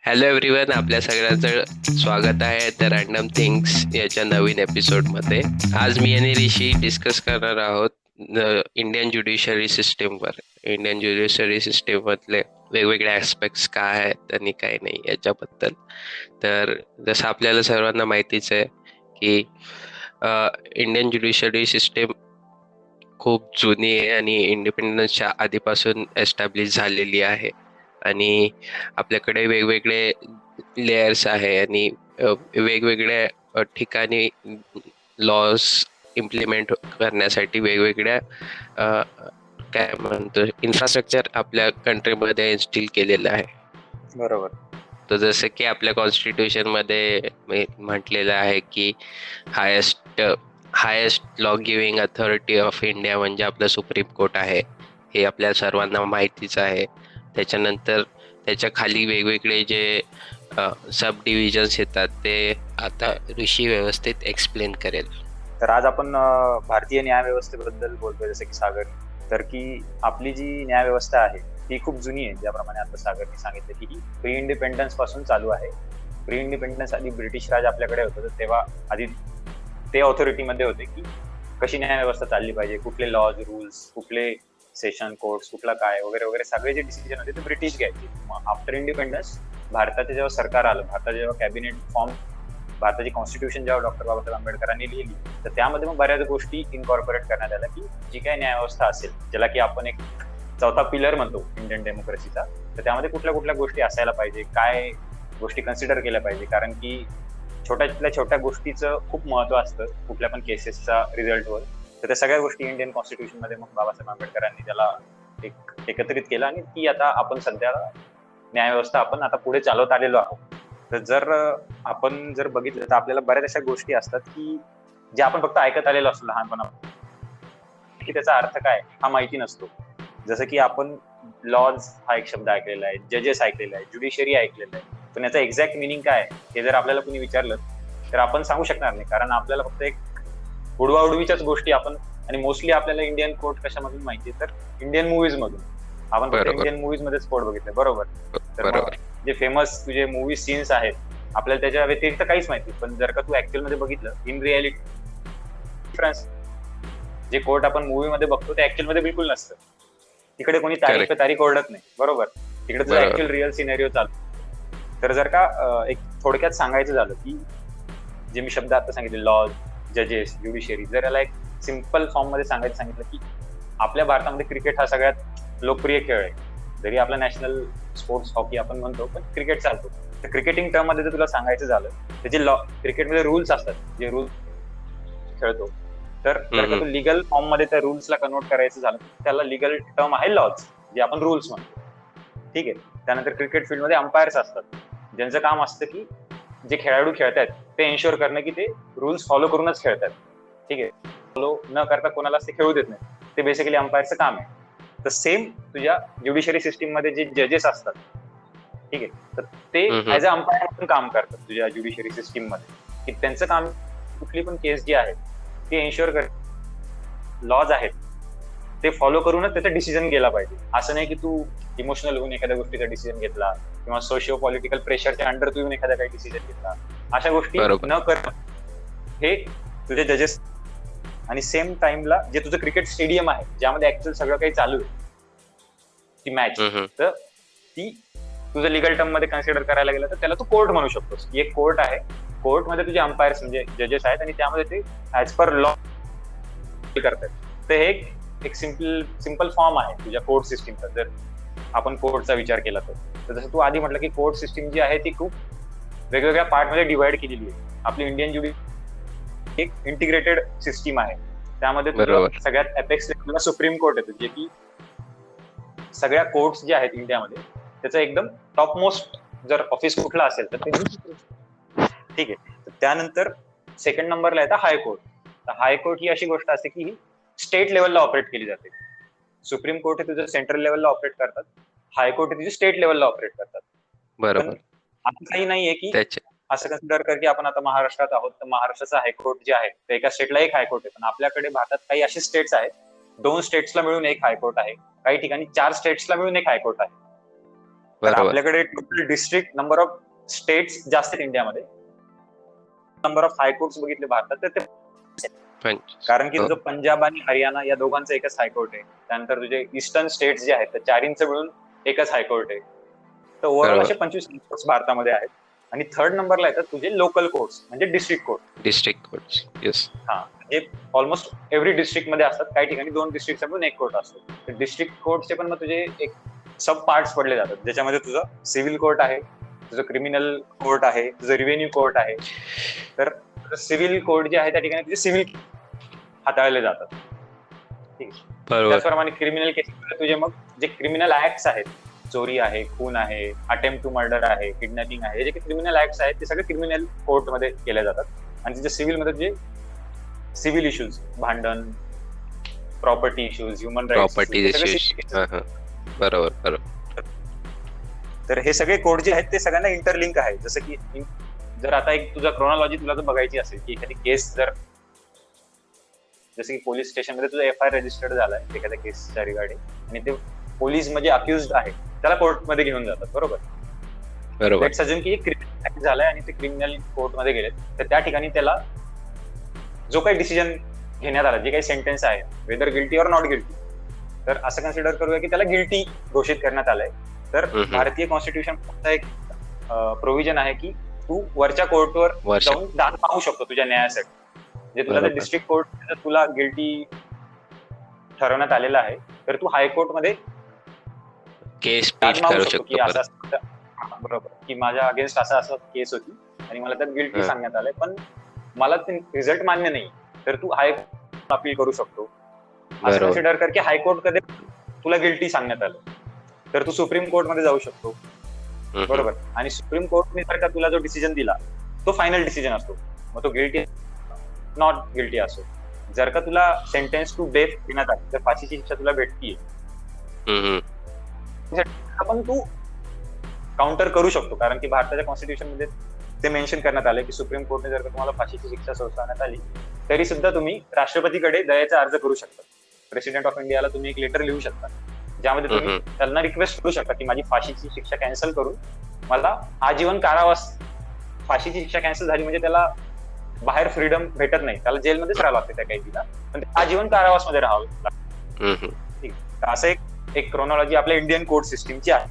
Hello everyone, आपल्या सगळ्यांचं स्वागत आहे द रॅन्डम थिंग्स याच्या नवीन एपिसोडमध्ये. आज मी आणि ऋषी डिस्कस करणार आहोत इंडियन ज्युडिशरी सिस्टीमवर. इंडियन ज्युडिशरी सिस्टीममधले वेगवेगळे ॲस्पेक्ट्स काय आहेत आणि काय नाही याच्याबद्दल. तर जसं आपल्याला सर्वांना माहितीच आहे की इंडियन ज्युडिशरी सिस्टीम खूप जुनी आहे आणि इंडिपेंडन्सच्या आधीपासून एस्टॅब्लिश झालेली आहे. आणि आपल्याकडे वेगवेगळे लेयर्स आहे आणि वेगवेगळ्या ठिकाणी लॉज इम्प्लिमेंट करण्यासाठी वेगवेगळ्या काय म्हणतो इन्फ्रास्ट्रक्चर आपल्या कंट्रीमध्ये इन्स्टिल केलेलं आहे. बरोबर. तर जसं की आपल्या कॉन्स्टिट्यूशन मध्ये म्हटलेलं आहे की highest law giving authority of India म्हणजे आपलं सुप्रीम कोर्ट आहे. हे आपल्या सर्वांना माहितीच आहे. त्याच्यानंतर त्याच्या खाली वेगवेगळे जे सब डिव्हिजन्स येतात ते आता ऋषी व्यवस्थित एक्सप्लेन करेल. तर आज आपण भारतीय न्यायव्यवस्थेबद्दल बोलतोय, जसं की सागर. तर की आपली जी न्यायव्यवस्था आहे ती खूप जुनी आहे. ज्याप्रमाणे आता सागरने सांगितलं की ही प्री इंडिपेंडन्स पासून चालू आहे. प्री इंडिपेंडन्स आधी ब्रिटिश राज आपल्याकडे होतं, तर तेव्हा आधी ते ऑथॉरिटीमध्ये होते की कशी न्यायव्यवस्था चालली पाहिजे, कुठले लॉज रूल्स, कुठले सेशन कोर्ट्स, कुठला काय वगैरे वगैरे सगळे जे डिसिजन होते ते ब्रिटिश घ्यायचे. मग आफ्टर इंडिपेंडन्स भारताचे जेव्हा सरकार आलं, भारताचे जेव्हा कॅबिनेट फॉर्म, भारताची कॉन्स्टिट्यूशन जेव्हा डॉक्टर बाबासाहेब आंबेडकरांनी लिहिली, तर त्यामध्ये मग बऱ्याच गोष्टी इनकॉर्पोरेट करण्यात आल्या की जी काही न्यायव्यवस्था असेल, ज्याला की आपण एक चौथा पिलर म्हणतो इंडियन डेमोक्रेसीचा, तर त्यामध्ये कुठल्या कुठल्या गोष्टी असायला पाहिजे, काय गोष्टी कन्सिडर केल्या पाहिजे. कारण की छोट्यातल्या छोट्या गोष्टीचं खूप महत्व असतं कुठल्या पण केसेसचा रिझल्टवर. तर त्या सगळ्या गोष्टी इंडियन कॉन्स्टिट्यूशन मध्ये मग बाबासाहेब आंबेडकरांनी त्याला एक एकत्रित केलं आणि ती आता आपण सध्या न्यायव्यवस्था आपण आता पुढे चालवत आलेलो आहोत. तर जर आपण जर बघितलं तर आपल्याला बऱ्याच अशा गोष्टी असतात की ज्या आपण फक्त ऐकत आलेलो असतो लहानपणापासून, की त्याचा अर्थ काय हा माहिती नसतो. जसं की आपण लॉज हा एक शब्द ऐकलेला आहे, जजेस ऐकलेला आहे, ज्युडिशरी ऐकलेला आहे, पण याचा एक्झॅक्ट मिनिंग काय आहे हे जर आपल्याला कोणी विचारलं तर आपण सांगू शकणार नाही. कारण आपल्याला फक्त एक उडवाउडवीच्याच गोष्टी आपण, आणि मोस्टली आपल्याला इंडियन कोर्ट कशामधून माहिती तर इंडियन मूवीज मधून. आपण फक्त बरोबर इंडियन मूवीज मध्येच कोर्ट बघितले, बरोबर. तर मग बरोबर जे फेमस तुझे मूवी सीन्स आहेत आपल्याला त्याच्या व्यतिरिक्त काहीच माहिती, पण जर का तू ऍक्च्युअल मध्ये बघितलं इन रियालिटी डिफरन्स, जे कोर्ट आपण मूवी मध्ये बघतो ते ऍक्च्युअल मध्ये बिलकुल नसतं. तिकडे कोणी तारीख पे तारीख ओरडत नाही, बरोबर. तिकडे तुझा ऍक्च्युअल रिअल सिनेरिओ चालतो. तर जर का एक थोडक्यात सांगायचं झालं की जे मी शब्द आता सांगितले लॉज, जजेस, ज्युडिशरी, जर याला एक सिम्पल फॉर्म मध्ये सांगायचं सांगितलं की आपल्या भारतामध्ये क्रिकेट हा सगळ्यात लोकप्रिय खेळ आहे. जरी आपला नॅशनल स्पोर्ट्स हॉकी आपण म्हणतो, पण क्रिकेट चालतो. तर क्रिकेटिंग टर्म मध्ये जर तुला सांगायचं झालं तर जे क्रिकेटमध्ये रूल्स असतात, जे रूल्स खेळतो, तर जर का तू लिगल फॉर्म मध्ये त्या रूल्सला कन्वर्ट करायचं झालं त्याला लिगल टर्म आहे लॉज, जे आपण रूल्स म्हणतो. ठीक आहे. त्यानंतर क्रिकेट फील्ड मध्ये अंपायर्स असतात, ज्यांचं काम असतं की जे खेळाडू खेळतात ते एन्श्योर करणं की ते रूल्स फॉलो करूनच खेळतात. ठीक आहे. फॉलो न करता कोणालाच ते खेळू देत नाही. ते बेसिकली अंपायरचं काम आहे. तर सेम तुझ्या ज्युडिशरी सिस्टीम मध्ये जे जजेस असतात, ठीक आहे, तर ते ऍज अ अंपायर म्हणून काम करतात तुझ्या ज्युडिशरी सिस्टीम मध्ये. की त्यांचं काम कुठली पण केस जी आहे ते एन्श्योर कर लॉज आहेत ते फॉलो करूनच त्याचा डिसिजन गेला पाहिजे. असं नाही की तू इमोशनल होऊन एखाद्या गोष्टीचा डिसिजन घेतला किंवा सोशिओ पॉलिटिकल प्रेशरच्या अंडर तू येऊन एखादा काही डिसिजन घेतला. अशा गोष्टी न कर हे तुझे जजेस. आणि सेम टाइमला जे तुझं क्रिकेट स्टेडियम आहे ज्यामध्ये ऍक्च्युअल सगळं काही चालू आहे ती मॅच, तर ती तुझं लिगल टर्म मध्ये कन्सिडर करायला गेलं तर त्याला तू कोर्ट म्हणू शकतोस. एक कोर्ट आहे, कोर्ट मध्ये तुझे अंपायर्स म्हणजे जजेस आहेत आणि त्यामध्ये ते ऍज पर लॉ करतात. तर हे एक सिम्पल फॉर्म आहे तुझ्या कोर्ट सिस्टीमचा, जर आपण कोर्टचा विचार केला तर. जसं तू आधी म्हटलं की कोर्ट सिस्टीम जी आहे ती खूप वेगवेगळ्या पार्ट मध्ये डिवाइड केलेली आहे. आपली इंडियन ज्युडिशरी एक इंटिग्रेटेड सिस्टीम आहे. त्यामध्ये सगळ्यात अपेक्स लेवलला सुप्रीम कोर्ट येतं, जे की सगळ्या कोर्ट्स जे आहेत इंडियामध्ये त्याचं एकदम टॉप मोस्ट जर ऑफिस कुठला असेल तर ते. ठीक आहे. त्यानंतर सेकंड नंबरला येतं हायकोर्ट. तर हायकोर्ट ही अशी गोष्ट असते की स्टेट लेवलला ऑपरेट केली जाते. सुप्रीम कोर्ट हे तुझं सेंट्रल लेवलला ऑपरेट करतात, हायकोर्ट हे तुझे स्टेट लेवलला ऑपरेट करतात. पण असं काही नाहीये की असं कन्सिडर कर की आपण आता महाराष्ट्रात आहोत तर महाराष्ट्राचा हायकोर्ट जे आहे तर एका स्टेटला एक हायकोर्ट आहे. पण आपल्याकडे भारतात काही असे स्टेट्स आहेत, 2 स्टेट्सला मिळून एक हायकोर्ट आहे, काही ठिकाणी 4 स्टेट्सला मिळून एक हायकोर्ट आहे. बरोबर. आपल्याकडे total district number of states जास्त आहेत इंडियामध्ये. नंबर ऑफ हायकोर्ट्स बघितले भारतात तर ते, कारण की हो. तुझं पंजाब आणि हरियाणा या दोघांचं एकच हायकोर्ट आहे. त्यानंतर तुझे ईस्टर्न स्टेट्स जे आहेत त्या चारींचं मिळून एकच हायकोर्ट आहे. तर ओव्हरऑल बरोबर. असे 25 हायकोर्ट्स भारतामध्ये आहेत. आणि थर्ड नंबरला येतात तुझे लोकल कोर्ट्स म्हणजे district court. District courts. Yes. हा, म्हणजे ऑलमोस्ट एव्हरी डिस्ट्रिक्ट मध्ये असतात. काही ठिकाणी 2 डिस्ट्रिक्ट मिळून एक कोर्ट असतो. तर डिस्ट्रिक्ट कोर्टचे पण मग तुझे एक सब पार्ट्स पडले जातात, ज्याच्यामध्ये तुझं सिव्हिल कोर्ट आहे, तुझं क्रिमिनल कोर्ट आहे, तुझं रिव्हेन्यू कोर्ट आहे. तर सिव्हिल कोर्ट जे आहे त्या ठिकाणी तुझे सिव्हिल हाताळले जातात. ठीक आहे. बरोबर. त्याचप्रमाणे क्रिमिनल केसेस तुझे मग जे क्रिमिनल ऍक्ट्स आहेत, चोरी आहे, खून आहे, अटेम्प्ट टू मर्डर आहे, किडनॅपिंग आहे, हे जे क्रिमिनल ऍक्ट्स आहेत ते सगळे क्रिमिनल कोर्टमध्ये केले जातात. आणि तिथे सिव्हिल मध्ये जे सिव्हिल इश्यूज, भांडण, property issues, human property rights, issues. बरोबर बरोबर. तर हे सगळे कोड जे आहेत ते सगळ्यांना इंटरलिंक आहे. जसं की जर आता एक तुझा क्रोनॉलॉजी तुला जर बघायची असेल की एखादी केस जर, जसं की पोलीस स्टेशन मध्ये तुझा एफआयआर रजिस्टर्ड झालाय एखाद्या केसच्या रिगार्डिंग, आणि ते पोलीस म्हणजे अक्युज्ड आहे त्याला कोर्टमध्ये घेऊन जातात, बरोबर. बरोबर. लेट्स अज्युम की एक क्रिमिनल ऍक्ट झालाय आणि ते क्रिमिनल कोर्टमध्ये गेले, तर त्या ठिकाणी त्याला जो काही डिसिजन घेण्यात आला, जे काही सेंटेन्स आहे, whether guilty or not guilty, तर असं कन्सिडर करूया की त्याला गिल्टी घोषित करण्यात आलंय. तर भारतीय कॉन्स्टिट्यूशन एक प्रोव्हिजन आहे की तू वरच्या कोर्टवर जाऊन दाद मागू शकतो तुझ्या न्यायासाठी. म्हणजे तुला जर डिस्ट्रिक्ट कोर्ट जर तुला गिल्टी ठरवण्यात आलेलं आहे तर तू हायकोर्टमध्ये केस दाद पीच मागू करू शकतो की शकतो. असं बरोबर की माझ्या अगेन्स्ट असं केस होती आणि मला त्यात गिल्टी सांगण्यात आलंय, पण मला ते रिझल्ट मान्य नाही, तर तू हायकोर्ट अपील करू शकतो. असं कन्सिडर कर की हायकोर्ट मध्ये तुला गिल्टी सांगण्यात आलं तर तू सुप्रीम कोर्ट मध्ये जाऊ शकतो, बरोबर. आणि सुप्रीम कोर्टने जर का तुला जो डिसिजन दिला तो फायनल डिसिजन असतो, मग तो गिल्टी नॉट गिल्टी असो. जर का तुला सेंटेन्स टू डेथ देण्यात आली तर फाशीची शिक्षा तुला भेटतीये, पण तू काउंटर करू शकतो, कारण की भारताच्या कॉन्स्टिट्यूशन मध्ये ते मेन्शन करण्यात आले की सुप्रीम कोर्टने जर का तुम्हाला फाशीची शिक्षा सोसवण्यात आली तरी सुद्धा तुम्ही राष्ट्रपतीकडे दयेचा अर्ज करू शकता. प्रेसिडेंट ऑफ इंडियाला तुम्ही एक लेटर लिहू शकता ज्यामध्ये तुम्ही त्यांना रिक्वेस्ट करू शकता की माझी फाशीची शिक्षा कॅन्सल करून मला आजीवन कारावास, फाशीची शिक्षा कॅन्सल झाली म्हणजे त्याला बाहेर फ्रीडम भेटत नाही, त्याला जेलमध्येच राहावं लागते त्या कैदीला, पण आजीवन कारावास मध्ये राहावं लागतं. ठीक. तर असं एक क्रोनॉलॉजी आपल्या इंडियन कोर्ट सिस्टीमची आहे.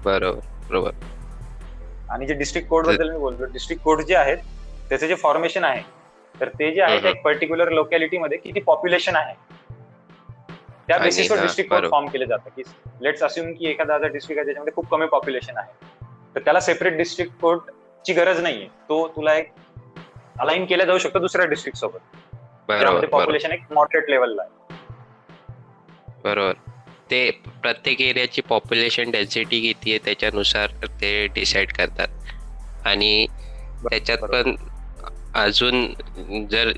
बरोबर बरोबर. आणि जे डिस्ट्रिक्ट कोर्ट बद्दल मी बोलतो, डिस्ट्रिक्ट कोर्ट जे आहेत त्याचे जे फॉर्मेशन आहे, तर ते जे आहे एक पर्टिक्युलर लोकॅलिटी मध्ये किती पॉप्युलेशन आहे त्या बेसिसवर डिस्ट्रिक्ट कोर्ट फॉर्म केले जातं. की लेट्स अस्युम की एखादा डिस्ट्रिक्ट आहे ज्याच्यामध्ये खूप कमी पॉप्युलेशन आहे, तर त्याला सेपरेट डिस्ट्रिक्ट कोर्टची गरज नाहीये, तो तुला एक अलाइन केला जाऊ शकतो दुसऱ्या डिस्ट्रिक्ट सोबत ज्यामध्ये पॉप्युलेशन एक मॉडरेट लेवलला आहे. बरोबर. ते प्रत्येक एरियाची पॉप्युलेशन डेन्सिटी किती आहे त्याच्यानुसार ते डिसाइड करतात. आणि त्याच्यात पण अजून जर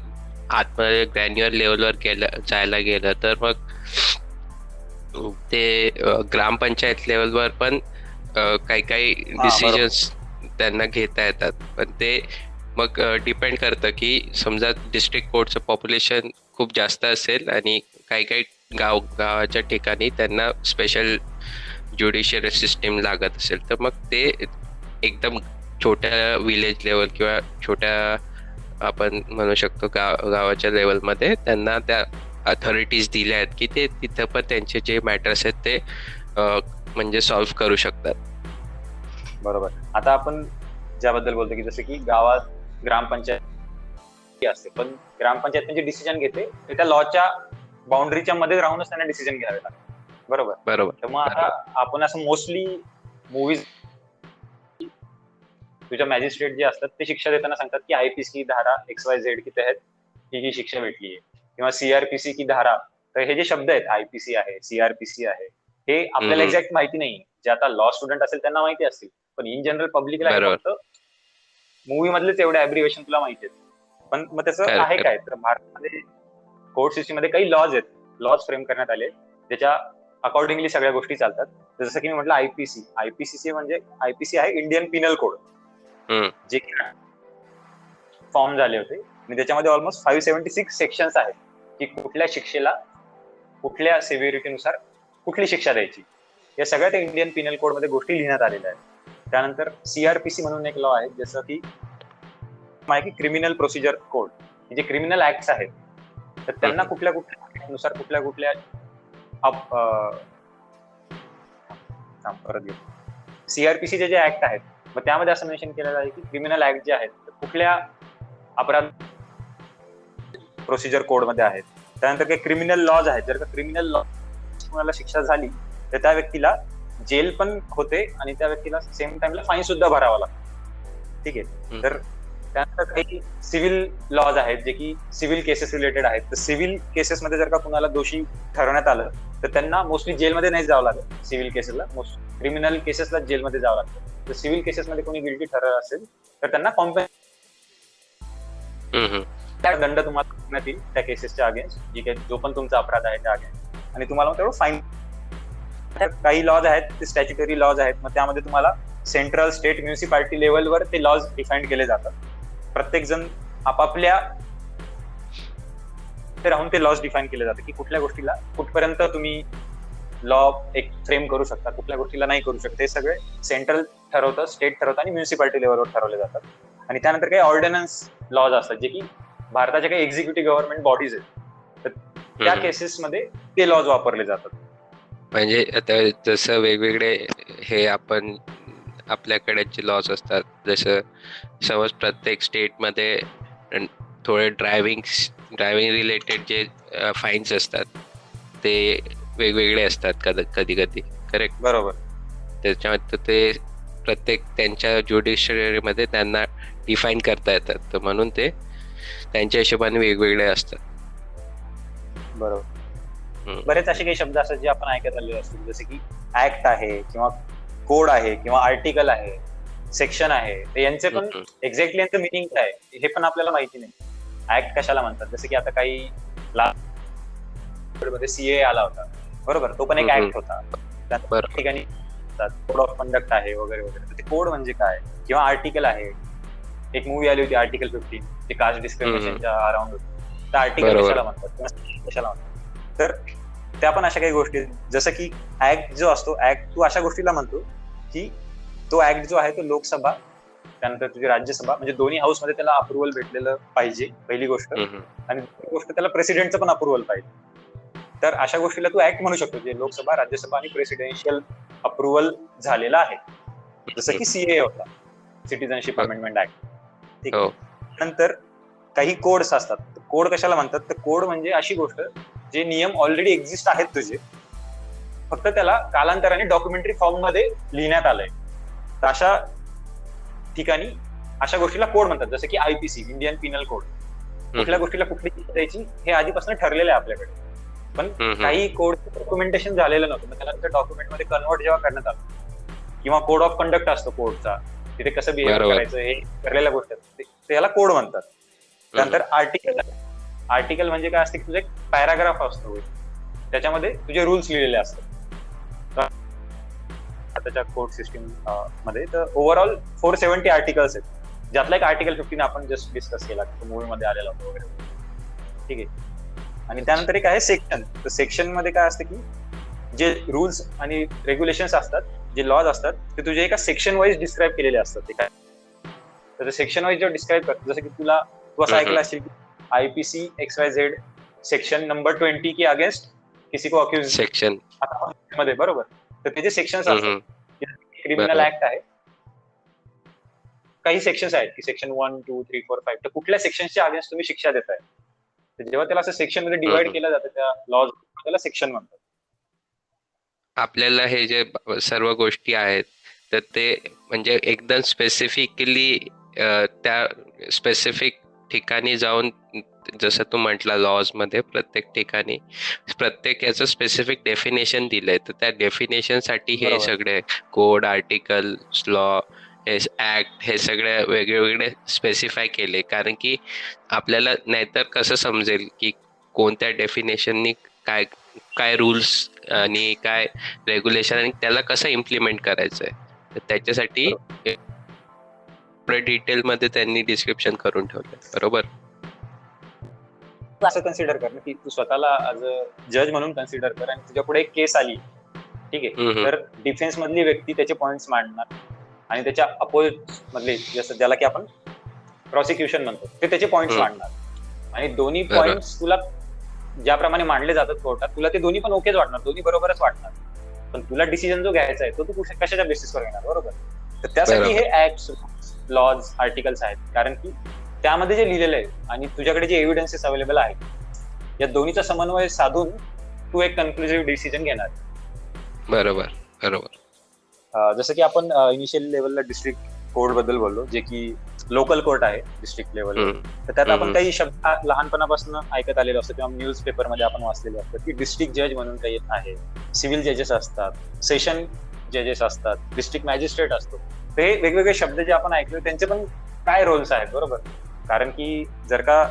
आतमध्ये ग्रॅन्युअर लेवलवर जायला गेलं तर मग ते ग्रामपंचायत लेवलवर पण काही डिसिजन्स त्यांना घेता येतात. पण ते मग डिपेंड करतं की समजा डिस्ट्रिक्ट कोर्टचं पॉप्युलेशन खूप जास्त असेल आणि काही गावाच्या ठिकाणी त्यांना स्पेशल ज्युडिशियल सिस्टीम लागत असेल तर मग ते एकदम छोट्या विलेज लेवल किंवा छोट्या आपण म्हणू शकतो गावाच्या लेवलमध्ये त्यांना त्या अथॉरिटीज दिल्या आहेत की ते तिथं पण त्यांचे जे मॅटर्स आहेत ते म्हणजे सॉल्व्ह करू शकतात. बरोबर. आता आपण ज्याबद्दल बोलतो की जसं की गावात ग्रामपंचायत असते, पण ग्रामपंचायत म्हणजे डिसिजन घेते ते त्या लॉच्या बाउंड्रीच्या मध्ये राहूनच त्यांना डिसिजन घ्यावे लागतात, बरोबर. तर मग आता आपण असं मोस्टली मूवीज तुझ्या मॅजिस्ट्रेट जे असतात ते शिक्षा देताना सांगतात की आयपीसी धारा XYZ की तहत ही शिक्षा भेटली आहे, किंवा सीआरपीसी की धारा. तर हे जे शब्द आहेत, आयपीसी आहे, सीआरपीसी आहे, हे आपल्याला एक्झॅक्ट माहिती नाही. जे आता लॉ स्टुडंट असेल त्यांना माहिती असतील, पण इन जनरल पब्लिकला फक्त मूवी मधलेच एवढे ॲब्रिव्हिएशन तुला माहिती आहेत. पण मग त्याचं आहे काय, तर भारतामध्ये कोर्ट सिस्टीम मध्ये काही लॉज आहेत, लॉज फ्रेम करण्यात आले ज्याच्या अकॉर्डिंगली सगळ्या गोष्टी चालतात. जसं की मी म्हटलं आयपीसी म्हणजे आयपीसी आहे इंडियन पिनल कोड, जे फॉर्म झाले होते आणि त्याच्यामध्ये ऑलमोस्ट 576 सेक्शन्स आहेत की कुठल्या शिक्षेला कुठल्या सिव्हिरिटीनुसार कुठली शिक्षा द्यायची. या सगळ्या त्या इंडियन पिनल कोड मध्ये गोष्टी लिहिण्यात आलेल्या आहेत. त्यानंतर सीआरपीसी म्हणून एक लॉ आहे, जसं की क्रिमिनल प्रोसिजर कोड, जे क्रिमिनल ऍक्ट आहेत, तर त्यांना कुठल्या कुठल्या नुसार कुठल्या कुठल्या सीआरपीसीचे जे ऍक्ट आहेत, मग त्यामध्ये असं मेन्शन केलेलं आहे की क्रिमिनल ऍक्ट जे आहेत कुठल्या अपराध प्रोसिजर कोड मध्ये आहेत. त्यानंतर काही क्रिमिनल लॉज आहेत, जर का क्रिमिनल लॉ कोणाला शिक्षा झाली तर त्या व्यक्तीला जेल पण होते आणि त्या व्यक्तीला सेम टाइमला फाईन सुद्धा भरावा लागतो. ठीक आहे. तर त्यानंतर काही सिव्हिल लॉज आहेत जे की सिव्हिल केसेस रिलेटेड आहेत. तर सिव्हिल केसेसमध्ये जर का कुणाला दोषी ठरवण्यात आलं तर त्यांना मोस्टली जेलमध्ये नाही जावं लागत. सिव्हिल केसेसला क्रिमिनल केसेसला जेलमध्ये जावं लागतं. तर सिव्हिल केसेसमध्ये कोणी गिल्टी ठरवलं असेल तर त्यांना त्या दंड तुम्हाला देण्यात येईल त्या केसेसच्या अगेन्स्ट, जी काही जो पण तुमचा अपराध आहे त्या अगेन्स्ट, आणि तुम्हाला मग तेवढं फाईन. काही लॉज आहेत ते स्टॅच्युटरी लॉज आहेत, मग त्यामध्ये तुम्हाला सेंट्रल, स्टेट, म्युनिसिपालिटी लेवलवर ते लॉज डिफाईन केले जातात. प्रत्येक जण आपापल्या ते राहून ते लॉज डिफाईन केले जातात की कुठल्या गोष्टीला कुठपर्यंत तुम्ही लॉ एक फ्रेम करू शकता, कुठल्या गोष्टीला नाही करू शकता. हे सगळे सेंट्रल ठरवतं, स्टेट ठरवतं आणि म्युनिसिपालिटी लेवलवर ठरवले जातात. आणि त्यानंतर काही ऑर्डिनन्स लॉज असतात जे की भारताच्या काही एक्झिक्युटिव्ह गव्हर्नमेंट बॉडीज आहेत, तर त्या केसेसमध्ये ते लॉज वापरले जातात. म्हणजे आता जसं वेगवेगळे हे आपण आपल्याकडे जे लॉज असतात, जसं समज प्रत्येक स्टेटमध्ये थोडे ड्रायव्हिंग रिलेटेड जे फाईन्स असतात ते वेगवेगळे असतात कधी कधी, करेक्ट? बरोबर. त्याच्यामध्ये ते प्रत्येक त्यांच्या ज्युडिशरीमध्ये त्यांना डिफाईन करता येतात, तर म्हणून ते त्यांच्या हिशोबाने वेगवेगळे असतात. बरोबर. बरेच असे काही शब्द असतात जे आपण ऐकत आलेले असतील, जसे की ऍक्ट आहे किंवा कोड आहे किंवा आर्टिकल आहे, सेक्शन आहे. तर यांचे पण एक्झॅक्टली यांचं मिनिंग काय आहे हे पण आपल्याला माहिती नाही. ऍक्ट कशाला म्हणतात, जसं की आता काही मध्ये सीए आला होता, बरोबर, तो पण एक ऍक्ट होता. त्या ठिकाणी कोड ऑफ कंडक्ट आहे वगैरे वगैरे. ते कोड म्हणजे काय, किंवा आर्टिकल आहे. एक मूवी आली होती आर्टिकल 15, जे कास्ट डिस्क्रिमिनेशनच्या अराउंड होती. तर आर्टिकल कशाला म्हणतात, कशाला म्हणतात, तर त्या पण अशा काही गोष्टी, जसं की ऍक्ट जो असतो, ऍक्ट तू अशा गोष्टीला म्हणतो की तो ऍक्ट जो आहे तो लोकसभा, त्यानंतर तुझी राज्यसभा, म्हणजे दोन्ही हाऊस मध्ये त्याला अप्रुव्हल भेटलेलं पाहिजे, पहिली गोष्ट. आणि दुसरी गोष्ट, त्याला प्रेसिडेंटचं पण अप्रुव्हल पाहिजे. तर अशा गोष्टीला तू ऍक्ट म्हणू शकतो, जे लोकसभा, राज्यसभा आणि प्रेसिडेन्शियल अप्रुव्हल झालेला आहे. जसं की सीए होता, सिटिझनशिप अमेंडमेंट ऍक्ट. ठीक आहे. नंतर काही कोड्स असतात. कोड कशाला म्हणतात, तर कोड म्हणजे अशी गोष्ट जे नियम ऑलरेडी एक्झिस्ट आहेत तुझे, फक्त त्याला कालांतराने डॉक्युमेंटरी फॉर्म मध्ये लिहिण्यात आलंय. तर अशा ठिकाणी अशा गोष्टीला कोड म्हणतात. जसं की आयपीसी, इंडियन पिनल कोड, कुठल्या गोष्टीला कुठली शिक्षा द्यायची हे आधीपासून ठरलेलं आहे आपल्याकडे. पण काही कोड डॉक्युमेंटेशन झालेलं नव्हतं, मग त्याला डॉक्युमेंट मध्ये कन्वर्ट जेव्हा करण्यात आलं, किंवा कोड ऑफ कंडक्ट असतो कोडचा, तिथे कसं बिहेव करायचं हे ठरलेल्या गोष्टी, त्याला कोड म्हणतात. त्यानंतर आर्टिकल म्हणजे काय असते, तुझा एक पॅराग्राफ असतो, त्याच्यामध्ये तुझे रूल्स लिहिलेले असतात त्याच्या कोड सिस्टीम मध्ये. तर ओव्हरऑल 470 आर्टिकल्स आहेत, ज्यातला एक आर्टिकल 15 आपण जस्ट डिस्कस केला, मूवी मध्ये आलेला होता वगैरे. ठीक आहे. आणि त्यानंतर एक आहे सेक्शन. तर सेक्शन मध्ये काय असतं की जे रूल्स आणि रेग्युलेशन्स असतात, जे लॉज असतात, ते तुझे एका सेक्शन वाईज डिस्क्राईब केलेले असतात. ते काय, तर सेक्शन वाईज जेव्हा डिस्क्राईब करतो, जसं की तू असं ऐकलं असेल की आयपीसी XYZ सेक्शन नंबर 20 के अगेंस्ट किसी को अक्यूज सेक्शन मध्ये, बरोबर. तर त्याचे सेक्शन्स असतात. क्रिमिनल ऍक्ट आहे, काही सेक्शन्स आहेत की सेक्शन 1, 2, 3, 4, 5. तर कुठल्या सेक्शनच्या अगेन्स्ट तुम्ही शिक्षा देताय, तर जेव्हा त्याला असं सेक्शन मध्ये डिवाइड केलं जातं त्या लॉज, त्याला सेक्शन म्हणतात. आपल्याला हे जे सर्व गोष्टी आहेत तर ते म्हणजे एकदम स्पेसिफिकली त्या स्पेसिफिक ठिकाणी जाऊन, जसं तू म्हटला लॉज मध्ये प्रत्येक ठिकाणी प्रत्येक याचं स्पेसिफिक डेफिनेशन दिलंय, तर त्या डेफिनेशन साठी हे सगळे कोड, आर्टिकल, लॉ, हे ऍक्ट, हे सगळे वेगळे स्पेसिफाय केले. कारण की आपल्याला नाहीतर कसं समजेल की कोणत्या डेफिनेशननी काय काय रूल्स आणि काय रेग्युलेशन आणि त्याला कसं इम्प्लिमेंट करायचंय. तर त्याच्यासाठी डिटेल मध्ये त्यांनी डिस्क्रिप्शन करून ठेवलंय, बरोबर. असं कन्सिडर कर ना की तू स्वतःला ऍज अ जज म्हणून कन्सिडर कर, आणि तुझ्या पुढे एक केस आली ठीक आहे. हम्म. तर डिफेन्स मधली व्यक्ती त्याचे पॉइंट्स मांडणार आणि त्याच्या अपोजिट मधले जसं ज्याला की आपण प्रॉसिक्युशन म्हणतो ते त्याचे पॉइंट्स हम्म. मांडणार आणि दोन्ही बरोबर. पॉइंट्स तुला ज्याप्रमाणे मांडले जातात कोर्टात तुला ते दोन्ही पण ओकेच वाटणार, दोन्ही बरोबरच वाटणार. पण तुला डिसिजन जो घ्यायचा आहे तो तू कशाच्या बेसिसवर घेणार, बरोबर. तर त्यासाठी बरोबर. हे ऍक्ट, लॉज, आर्टिकल्स आहेत, कारण की त्यामध्ये जे लिहिलेलं आहे आणि तुझ्याकडे जे एव्हिडन्सेस अवेलेबल आहेत या दोन्हीचा समन्वय साधून तू एक कन्क्लुसिव्ह डिसिजन घेणार. बरोबर. बरोबर. जसं की आपण इनिशियल लेवलला डिस्ट्रिक्ट कोर्ट बद्दल बोललो, जे की लोकल कोर्ट आहे डिस्ट्रिक्ट लेवल. हम्म. तर त्यात आपण हम्म. काही शब्द लहानपणापासून ऐकत आलेलो असतो किंवा न्यूज पेपर मध्ये आपण वाचलेले असतात की डिस्ट्रिक्ट जज म्हणून काही आहे, सिव्हिल जजेस असतात, सेशन जजेस असतात, डिस्ट्रिक्ट मॅजिस्ट्रेट असतो. तर हे वेगवेगळे शब्द जे आपण ऐकले त्यांचे पण काय रोल्स आहेत, बरोबर. कारण की जर का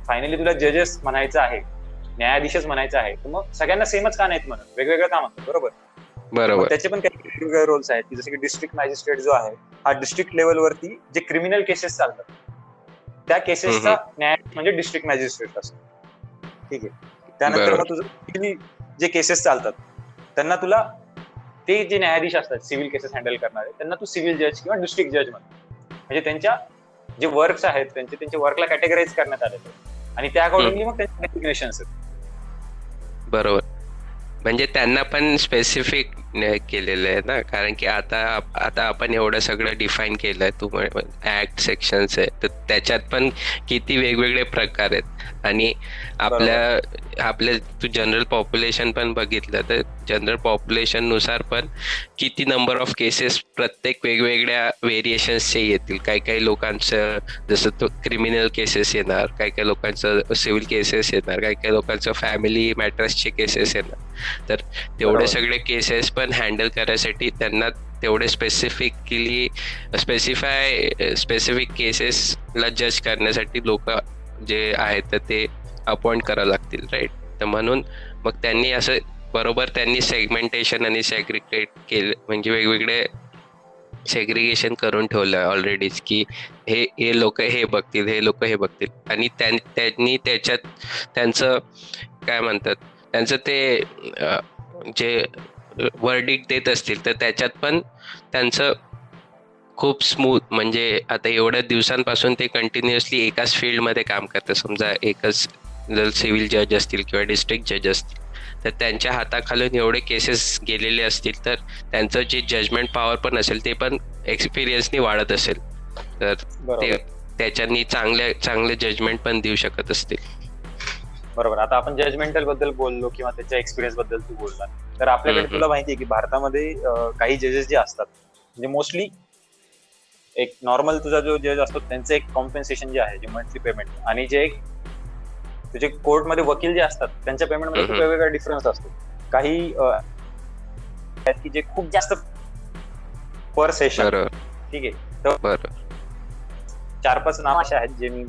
फायनली तुला जजेस म्हणायचं आहे, न्यायाधीशच म्हणायचं आहे, तर मग सगळ्यांना सेमच का नाहीत म्हणत, वेगवेगळं का म्हणतात, बरोबर. बरोबर. मग त्याचे पण काही वेगवेगळे रोल्स आहेत की जसे की डिस्ट्रिक्ट मॅजिस्ट्रेट जो आहे हा डिस्ट्रिक्ट लेवलवरती जे क्रिमिनल केसेस चालतात त्या केसेसचा न्यायाधीश म्हणजे डिस्ट्रिक्ट मॅजिस्ट्रेट असतो. ठीक आहे. त्यानंतर बरोबर. मग तुझं जे केसेस चालतात त्यांना तुला ते जे न्यायाधीश असतात सिव्हिल केसेस हँडल करणारे त्यांना तू सिव्हिल जज किंवा डिस्ट्रिक्ट जज म्हणतो. म्हणजे त्यांच्या जे वर्क्स आहेत त्यांच्या वर्कला कॅटेगराईज करण्यात आलेले आणि त्या अकॉर्डिंगली मग त्यांचे डेसिग्नेशन्स आहेत. बरोबर. म्हणजे त्यांना पण स्पेसिफिक केलेलं आहे ना, कारण की आता आपण एवढं सगळं डिफाईन केलंय, तू ऍक्ट सेक्शन्स आहे, तर त्याच्यात पण किती वेगवेगळे प्रकार आहेत. आणि आपल्या तू जनरल पॉप्युलेशन पण बघितलं तर जनरल पॉप्युलेशन नुसार पण किती नंबर ऑफ केसेस प्रत्येक वेगवेगळ्या व्हेरिएशन्सचे येतील. काही लोकांचं जसं तो क्रिमिनल केसेस येणार, काही लोकांचं सिव्हिल केसेस येणार, काही लोकांचं फॅमिली मॅटर्सचे केसेस येणार. तर तेवढे सगळे केसेस पण हँडल करायसाठी त्यांना तेवढे स्पेसिफिक केसेसला जज करण्यासाठी लोक जे आहेत तर ते अपॉइंट करावं लागतील, राईट. तर म्हणून मग त्यांनी सेगमेंटेशन आणि सेग्रिगेट केलं, म्हणजे वेगवेगळे सेग्रिगेशन करून ठेवलं ऑलरेडीच की हे लोक हे बघतील, हे लोक हे बघतील. आणि त्यांनी त्याच्यात त्यांचं काय म्हणतात, त्यांचं ते जे वर्डिक्ट देत असतील तर त्याच्यात पण त्यांचं खूप स्मूथ, म्हणजे आता एवढ्या दिवसांपासून ते कंटिन्युअसली एकाच फील्डमध्ये काम करतात. समजा एकच जर सिव्हिल जज असतील किंवा डिस्ट्रिक्ट जज असतील तर त्यांच्या हाताखालून एवढे केसेस गेलेले असतील तर त्यांचं जे जजमेंट पॉवर पण असेल ते पण एक्सपिरियन्सनी वाढत असेल, तर ते त्याच्यानी चांगले जजमेंट पण देऊ शकत असतील. बरोबर. आता आपण जजमेंटल बद्दल बोललो किंवा त्याच्या एक्सपिरियन्स बद्दल तू बोलला, तर आपल्याकडे तुला माहिती आहे की भारतामध्ये काही जजेस जे असतात म्हणजे मोस्टली एक नॉर्मल तुझा जो जज असतो त्यांचं एक कॉम्पेन्सेशन जे आहे, जे मंथली पेमेंट, आणि जे एक तुझे कोर्टमध्ये वकील जे असतात त्यांच्या पेमेंटमध्ये खूप वेगवेगळा डिफरन्स असतो. काही की जे खूप जास्त पर सेशन, ठीक आहे. तर 4-5 नाव असे आहेत जे मी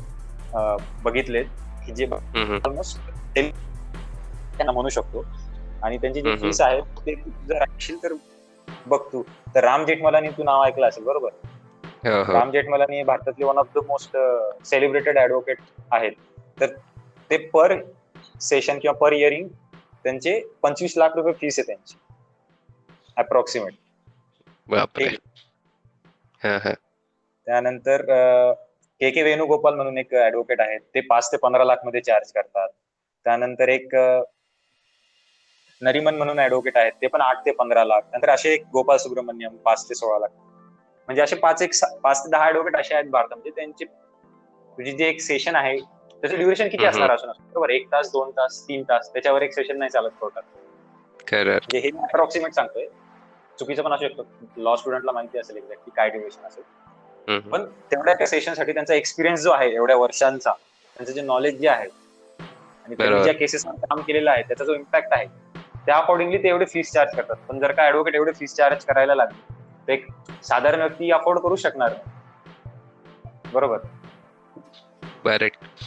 बघितले की जे ऑलमोस्ट त्यांना म्हणू शकतो. आणि त्यांची जी फीस आहे ते जर ऐकशील तर बघ तू, तर राम जेठमलानी तू नाव ऐकलं असेल, बरोबर. राम जेठमलानी भारतातले one of the most celebrated advocate आहेत. तर ते पर सेशन किंवा पर इयरिंग त्यांचे 25 लाख रुपये फीस आहे त्यांची अप्रॉक्सिमेट. त्यानंतर के वेणुगोपाल म्हणून एक ऍडव्होकेट आहेत, ते 5 ते 15 लाख मध्ये चार्ज करतात. त्यानंतर एक नरिमन म्हणून ऍडव्होकेट आहेत, ते पण 8 ते 15 लाख. नंतर असे एक गोपाल सुब्रमण्यम 5 ते 16 लाख. म्हणजे असे 5 ते 10 ऍडव्होकेट असे आहेत भारतामध्ये. त्यांची तुझी जे एक सेशन आहे त्याचं ड्युरेशन किती असणार असं नसतं, बरोबर. 1 तास, 2 तास, 3 तास, त्याच्यावर एक सेशन नाही चालत कोर्टात. म्हणजे हे अप्रॉक्सिमेट सांगतोय, चुकीचं पण असू शकतो. लॉ स्टुडंटला माहिती असेल एक्झॅक्टली काय ड्युरेशन असेल, पण तेवढ्या त्या सेशनसाठी त्यांचा एक्सपिरियन्स जो आहे एवढ्या वर्षांचा, त्यांचं जे नॉलेज जे आहे आणि त्यांनी ज्या केसेसमध्ये काम केलेलं आहे त्याचा जो इम्पॅक्ट आहे त्या अकॉर्डिंगली ते एवढे फीस चार्ज करतात. पण जर का ऍडव्होकेट एवढे फीस चार्ज करायला लागले तर एक साधारण व्यक्ती अफोर्ड करू शकणार नाही, बरोबर.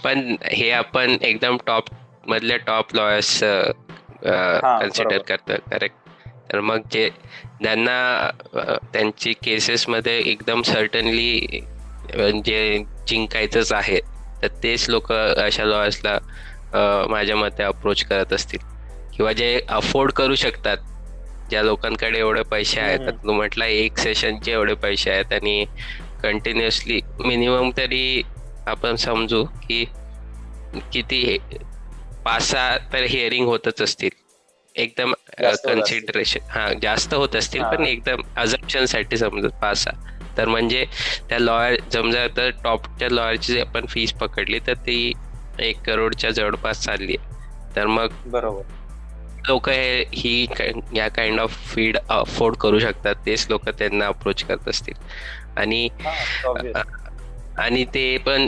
पण हे आपण एकदम टॉप मधले टॉप लॉयर्स कन्सिडर करतो, करेक्ट. तर मग जे ज्यांना त्यांची केसेसमध्ये एकदम सर्टनली जे जिंकायचंच आहे तर तेच लोक अशा लॉयर्सला माझ्या मते अप्रोच करत असतील, किंवा जे अफोर्ड करू शकतात ज्या लोकांकडे एवढे पैसे आहेत, हम्म, आता तू म्हटलं एक सेशनचे एवढे पैसे आहेत आणि कंटिन्युअसली मिनिमम तरी आपण समजू की किती 5-6 तर हिअरिंग होतच असतील. एकदम जास्त होत असतील. कन्सिडरेशन जास्त होत असतील, हा. पण एकदम अझम्पशन साठी समजत 5-6. तर म्हणजे त्या लॉयर समजा तर टॉपच्या लॉयरची आपण फीस पकडली तर ती 1 करोडच्या जवळपास चालली आहे. तर मग बरोबर. लोक या काइंड ऑफ फीड अफोर्ड करू शकतात, तेच लोक त्यांना अप्रोच करत असतील. आणि हा, ऑब्विस. आणि ते पण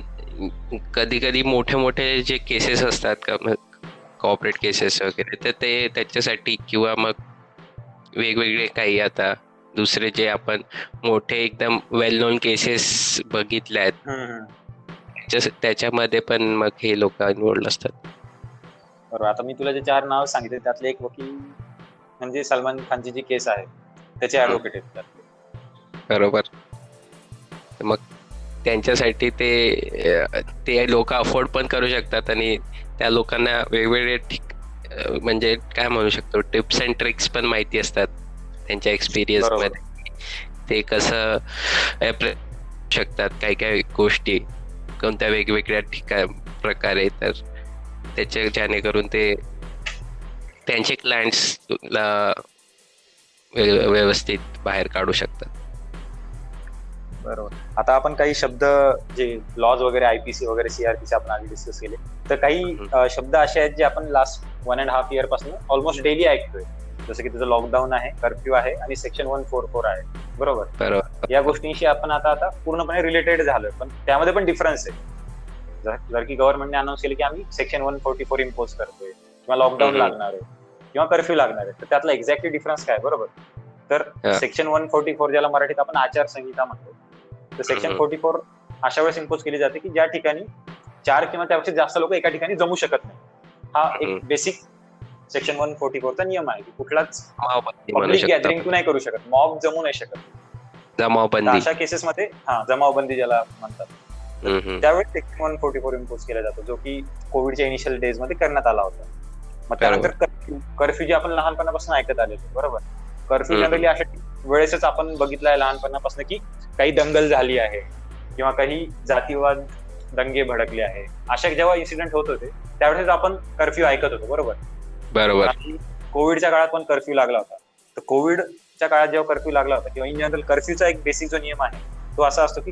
कधी कधी मोठे मोठे जे केसेस असतात का, कॉर्पोरेट केसेस वगैरे, तर ते त्याच्यासाठी किंवा मग वेगवेगळे काही आता दुसरे जे आपण मोठे एकदम वेल नोन केसेस बघितले आहेत, त्याच्यामध्ये पण मग हे लोक इन्व्हॉल्ड असतात. बरोबर. आता मी तुला जे 4 नाव सांगितले त्यातले एक वकील म्हणजे सलमान खानची जी केस आहे त्याचे ऍडव्होकेट आहेत त्यातले. बरोबर. मग त्यांच्यासाठी ते लोक अफोर्ड पण करू शकतात आणि त्या लोकांना वेगवेगळे म्हणजे काय म्हणू शकतो, टिप्स अँड ट्रिक्स पण माहिती असतात त्यांच्या एक्सपिरियन्स बरोबर. मध्ये. ते कसं शकतात काही काही गोष्टी कोणत्या वेगवेगळ्या प्रकारे, तर त्याच्या जेणेकरून ते त्यांचे क्लायंट्स व्यवस्थित बाहेर काढू शकतात. बरोबर. आता आपण काही शब्द जे लॉज वगैरे आयपीसी वगैरे सीआरपीसी आपण आधी डिस्कस केले, तर काही शब्द असे आहेत जे आपण लास्ट 1.5 इयर पासून ऑलमोस्ट डेली ऐकतोय. जसं की तुझं लॉकडाऊन आहे, कर्फ्यू आहे आणि सेक्शन 144 आहे. बरोबर. या गोष्टींशी आपण आता पूर्णपणे रिलेटेड झालं, पण त्यामध्ये पण डिफरन्स आहे. जर की गव्हर्नमेंटने अनाऊन्स केलं की आम्ही सेक्शन 144 इम्पोज करतोय किंवा लॉकडाऊन लागणार आहे किंवा कर्फ्यू लागणार आहे, तर त्यातला एक्झॅक्टली डिफरन्स काय? बरोबर. तर सेक्शन 144 ज्याला मराठीत आपण आचारसंहिता म्हणतो, तर सेक्शन 44 अशा वेळेस इम्पोज केली जाते की ज्या ठिकाणी 4 किंवा त्यापेक्षा जास्त लोक एका ठिकाणी जमू शकत नाही. हा एक बेसिक सेक्शन 144चा नियम आहे की कुठलाच पब्लिक गॅदरिंग तू नाही करू शकत, मॉब जमू नाही शकत. जमावबंदी, अशा केसेसमध्ये जमावबंदी ज्याला म्हणतात, त्यावेळेस सेक्शन 144 इम्पोज केला जातो, जो की कोविडच्या इनिशियल डेज मध्ये करण्यात आला होता. मग त्यानंतर कर्फ्यू जे आपण लहानपणापासून ऐकत आलेलो. बरोबर. कर्फ्यू जनरली अशा वेळेसच आपण बघितलंय लहानपणापासून की काही दंगल झाली आहे किंवा काही जातीवाद दंगे भडकले आहे, अशा जेव्हा इन्सिडेंट होत होते त्यावेळेस आपण कर्फ्यू ऐकत होतो. बरोबर. कोविडच्या काळात पण कर्फ्यू लागला होता. तर कोविडच्या काळात जेव्हा कर्फ्यू लागला होता किंवा इन जनरल कर्फ्यूचा एक बेसिक जो नियम आहे तो असा असतो की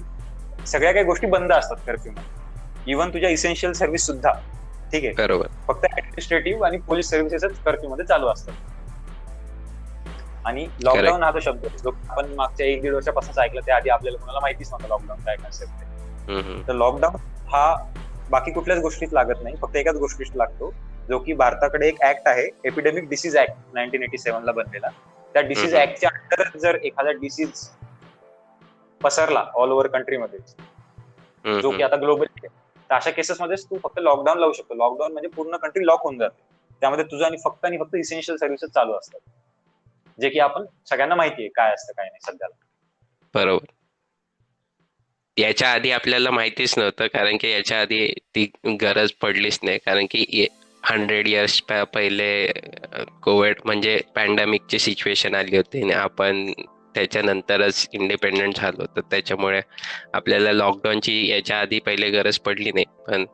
सगळ्या काही गोष्टी बंद असतात कर्फ्यू मध्ये, इव्हन तुझ्या इसेन्शियल सर्व्हिस सुद्धा. ठीक आहे. बरोबर. फक्त ऍडमिनिस्ट्रेटिव्ह आणि पोलीस सर्व्हिसेस कर्फ्यू मध्ये चालू असतात. आणि लॉकडाऊन हा जो शब्द जो आपण मागच्या 1-1.5 वर्षापासून ऐकलं, त्या आधी आपल्याला कोणाला माहितीच नव्हतं लॉकडाऊन काय कन्सेप्ट आहे. तर लॉकडाऊन हा बाकी कुठल्याच गोष्टीत लागत नाही, फक्त एकाच गोष्टीत लागतो, जो की भारताकडे एक ऍक्ट आहे, एपिडेमिक डिसीज ऍक्ट 1987 ला बनलेला. त्या डिसीज ऍक्टच्या अंडर जर एखादा डिसीज पसरला ऑल ओव्हर कंट्रीमध्ये, जो की आता ग्लोबली, तर अशा केसेसमध्येच तू फक्त लॉकडाऊन लावू शकतो. लॉकडाऊन म्हणजे पूर्ण कंट्री लॉक होऊन जाते, त्यामध्ये तुझं आणि फक्त इसेन्शियल सर्व्हिसेस चालू असतात, जे की आपण सगळ्यांना माहितीये काय असतं काय नाही सध्याला. बरोबर. याच्या आधी आपल्याला माहितीच नव्हतं, कारण की याच्या आधी ती गरज पडलीच नाही, कारण की 100 इयर्स पहिले कोविड म्हणजे पॅन्डेमिकची सिच्युएशन आली होती आणि आपण त्याच्यानंतरच इंडिपेंडेंट झालो, तर त्याच्यामुळे आपल्याला लॉकडाऊनची याच्या आधी पहिले गरज पडली नाही. पण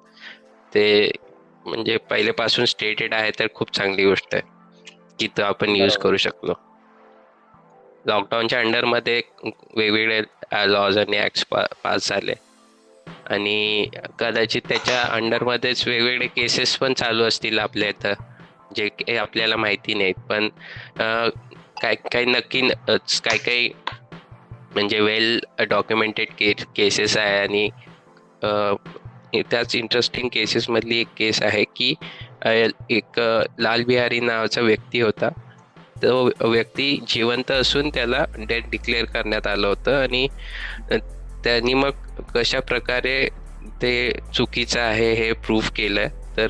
ते म्हणजे पहिलेपासून स्टेटेड आहे, तर खूप चांगली गोष्ट आहे की तो आपण यूज करू शकलो. लॉकडाऊनच्या अंडरमध्ये वेगवेगळे लॉज आणि ऍक्ट्स पास झाले आणि कदाचित त्याच्या अंडरमध्येच वेगवेगळे केसेस पण चालू असतील आपल्या इथं, जे आपल्याला माहिती नाहीत. पण काही नक्की काही म्हणजे वेल डॉक्युमेंटेड केसेस आहे. आणि त्याच इंटरेस्टिंग केसेस मधली एक केस आहे की एक लाल बिहारी नावाचा व्यक्ती होता. तो व्यक्ती जिवंत असून त्याला डेथ डिक्लेअर करण्यात आलं होतं आणि त्यांनी मग कशा प्रकारे ते चुकीचं आहे हे प्रूव्ह केलंय. तर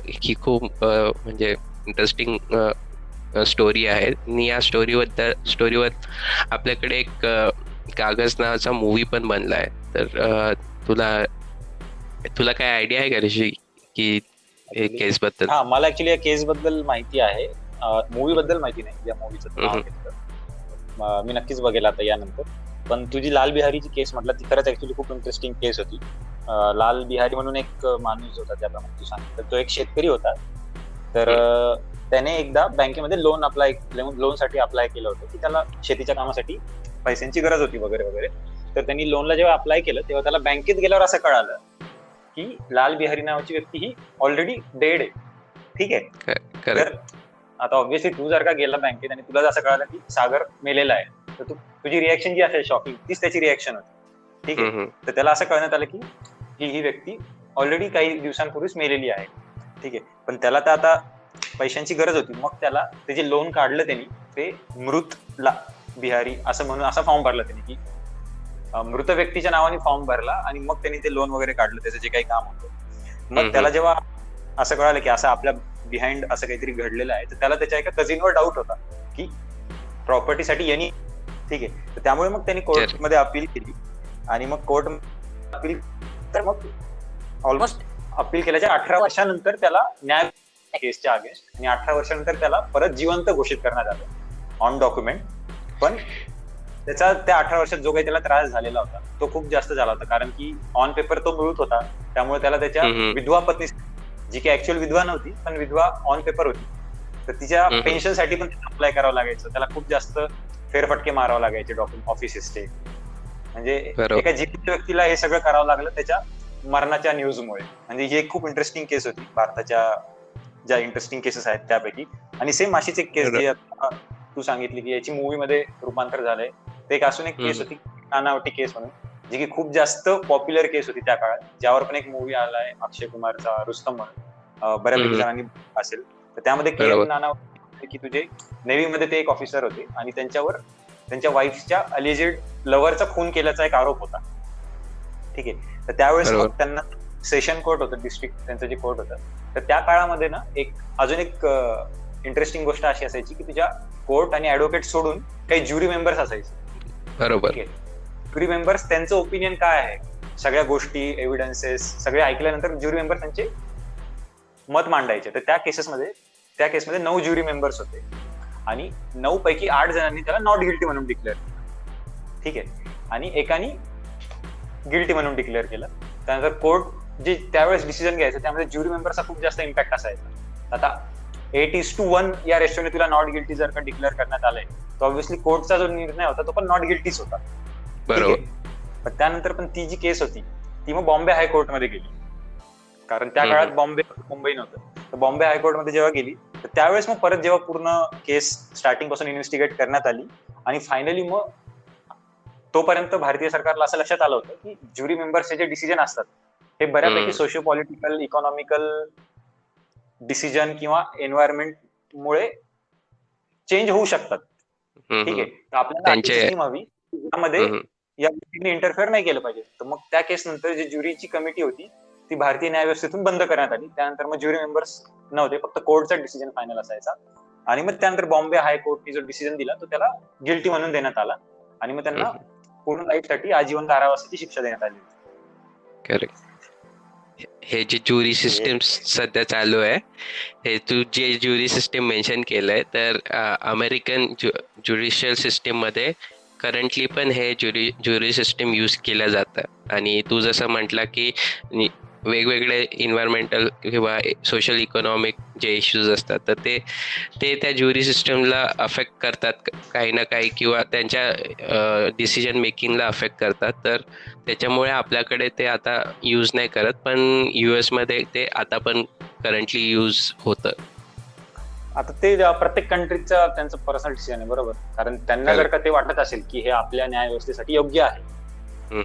ही खूप म्हणजे इंटरेस्टिंग स्टोरी आहे. आणि या स्टोरीवर आपल्याकडे एक कागज नावाचा मूवी पण बनला आहे. तर तुला काय आयडिया आहे का ऋषी की केस बद्दल? मला ऍक्च्युली या केस बद्दल माहिती आहे. मूवी बद्दल माहिती नाही, या मूवीचं नाव घेतलं. मी नक्कीच बघेल आता यानंतर. पण तुझी लाल बिहारीची केस म्हटलं, ती खरंच ऍक्च्युली खूप इंटरेस्टिंग केस होती. लाल बिहारी म्हणून एक माणूस होता, त्याप्रमाणे तू सांगितलं, तो एक शेतकरी होता. तर त्याने एकदा बँकेमध्ये लोन साठी अप्लाय केलं होतं, की त्याला शेतीच्या कामासाठी पैशांची गरज होती वगैरे वगैरे. तर त्यांनी लोनला जेव्हा अप्लाय केलं, तेव्हा त्याला बँकेत गेल्यावर असं कळालं की लाल बिहारी नावाची व्यक्ती ही ऑलरेडी डेड आहे. ठीक आहे. तर आता ऑब्व्हियसली तू जर का गेला बँकेत आणि तुला असं कळालं की सागर मेलेला आहे, तर तुझी रिॲक्शन जी असेल शॉकिंग, तीच त्याची रिॲक्शन होती. ठीक आहे. तर त्याला असं कळण्यात आलं की ही व्यक्ती ऑलरेडी काही दिवसांपूर्वीच मेलेली आहे. ठीक आहे. पण त्याला तर आता पैशांची गरज होती, मग त्याला ते जे लोन काढलं त्यांनी, ते मृत बिहारी असं म्हणून असा फॉर्म भरला त्यांनी, की मृत व्यक्तीच्या नावाने फॉर्म भरला आणि मग त्यांनी ते लोन वगैरे काढलं, त्याचं जे काही काम होतं. मग त्याला जेव्हा असं कळालं की असं आपल्या बिहाइंड असं काहीतरी घडलेलं आहे, तर त्याला त्याच्या एका कझिनवर डाऊट होता की प्रॉपर्टीसाठी यांनी. ठीक आहे. तर त्यामुळे मग त्यांनी कोर्टमध्ये अपील केली आणि मग कोर्ट अपील, तर मग ऑलमोस्ट अपील केल्याच्या 18 वर्षानंतर त्याला न्याय केसच्या अगेन्स्ट, आणि 18 वर्षानंतर त्याला परत जिवंत घोषित करण्यात आलं ऑन डॉक्युमेंट. पण त्याचा त्या 18 वर्षात जो काही त्याला त्रास झालेला होता तो खूप जास्त झाला होता, कारण की ऑन पेपर तो मृत होता. त्यामुळे त्याला त्याच्या विधवा पत्नी, जी की ऍक्च्युअल विधवा नव्हती पण विधवा ऑन पेपर होती, तर तिच्या पेन्शनसाठी पण अप्लाय करावं लागायचं. त्याला खूप जास्त फेरफटके मारावं लागायचे डॉक्युमेंट ऑफिसेसचे. म्हणजे एका जिवंत व्यक्तीला हे सगळं करावं लागलं त्याच्या मरणाच्या न्यूजमुळे. म्हणजे ही एक खूप इंटरेस्टिंग केस होती, भारताच्या ज्या इंटरेस्टिंग केसेस आहेत त्यापैकी. आणि सेम अशीच एक केस जी तू सांगितली की याची मूवी मध्ये रूपांतर झालंय, ते एक असून एक केस होती नानावटी केस म्हणून, जी की खूप जास्त पॉप्युलर केस होती त्या काळात, ज्यावर पण एक मूवी आलाय अक्षय कुमारचा रुस्तम म्हणून, बऱ्यापैकी जणांनी असेल. तर त्यामध्ये के नानावटी की तुझे नेव्ही मध्ये ते एक ऑफिसर होते आणि त्यांच्यावर त्यांच्या वाईफच्या अलिजेड लव्हरचा खून केल्याचा एक आरोप होता. ठीक आहे. तर त्यावेळेस मग त्यांना सेशन कोर्ट होतं, डिस्ट्रिक्ट त्यांचं जे कोर्ट होतं, तर त्या काळामध्ये ना अजून एक इंटरेस्टिंग गोष्ट अशी असायची की तुझ्या कोर्ट आणि ऍडव्होकेट सोडून काही ज्युरी मेंबर्स असायचे. बरोबर. ज्युरी मेंबर्स त्यांचं ओपिनियन काय आहे, सगळ्या गोष्टी एव्हिडन्सेस सगळे ऐकल्यानंतर ज्युरी मेंबर्स त्यांचे मत मांडायचे. तर त्या केसमध्ये 9 ज्युरी मेंबर्स होते आणि 9 पैकी 8 जणांनी त्याला नॉट गिल्टी म्हणून डिक्लेअर केलं. ठीक आहे. आणि एकानी गिल्टी म्हणून डिक्लेअर केलं. त्यानंतर कोर्ट जे त्यावेळेस डिसिजन घ्यायचं त्यामध्ये ज्युरी मेंबर्सचा खूप जास्त इम्पॅक्ट असायचा. आता 8:1 या रेशोने तुला नॉट गिल्टी जर का डिक्लेअर करण्यात आलंय, तर ऑब्व्हियसली कोर्टचा जो निर्णय होता तो पण नॉट गिल्टीच होता. बरोबर. पण त्यानंतर पण ती जी केस होती ती मग बॉम्बे हायकोर्टमध्ये गेली, कारण त्या काळात मुंबई नव्हतं. तर बॉम्बे हायकोर्टमध्ये जेव्हा गेली, तर त्यावेळेस मग परत जेव्हा पूर्ण केस स्टार्टिंग पासून इन्व्हेस्टिगेट करण्यात आली आणि फायनली मग तोपर्यंत भारतीय सरकारला असं लक्षात आलं होतं की ज्युरी मेंबर्सचे जे डिसिजन असतात हे बऱ्यापैकी सोशिओ पॉलिटिकल, इकॉनॉमिकल डिसिजन किंवा एन्व्हायरमेंट मुळे चेंज होऊ शकतात. ठीक आहे. तर आपल्याला सिस्टीम हवी यामध्ये या गोष्टींनी इंटरफेअर नाही केलं पाहिजे. तर मग त्या केस नंतर जी ज्युरीची कमिटी होती ती भारतीय न्याय व्यवस्थेतून बंद करण्यात आली. त्यानंतर मग ज्युरी मेंबर्स नव्हते, फक्त कोर्टचा डिसिजन फायनल असायचा. आणि मग त्यानंतर बॉम्बे हायकोर्टने जो डिसिजन दिला तो त्याला गिल्टी म्हणून देण्यात आला आणि मग त्यांना पूर्ण लाईफसाठी आजीवन कारावासाची शिक्षा देण्यात आली. करेक्ट. हे जे ज्युरी सिस्टम सध्या चालू आहे, हे तू जे ज्युरी सिस्टम मेन्शन केलंय, तर अमेरिकन ज्युडिशियल सिस्टम मध्ये करंटली पण हे ज्युरी सिस्टम यूज केलं जातं. आणि तू जसं म्हटलं की वेगवेगळे इन्व्हायरमेंटल किंवा सोशल इकॉनॉमिक जे इश्यूज असतात, तर ते त्या ज्युरी सिस्टमला अफेक्ट करतात काही ना काही, किंवा त्यांच्या डिसिजन मेकिंगला अफेक्ट करतात. तर त्याच्यामुळे आपल्याकडे ते आता यूज नाही करत, पण US मध्ये ते आता पण करंटली यूज होतं. आता ते प्रत्येक कंट्रीचं त्यांचं पर्सनल डिसिजन आहे, बरोबर. कारण त्यांना जर का ते वाटत असेल की हे आपल्या न्याय व्यवस्थेसाठी योग्य आहे,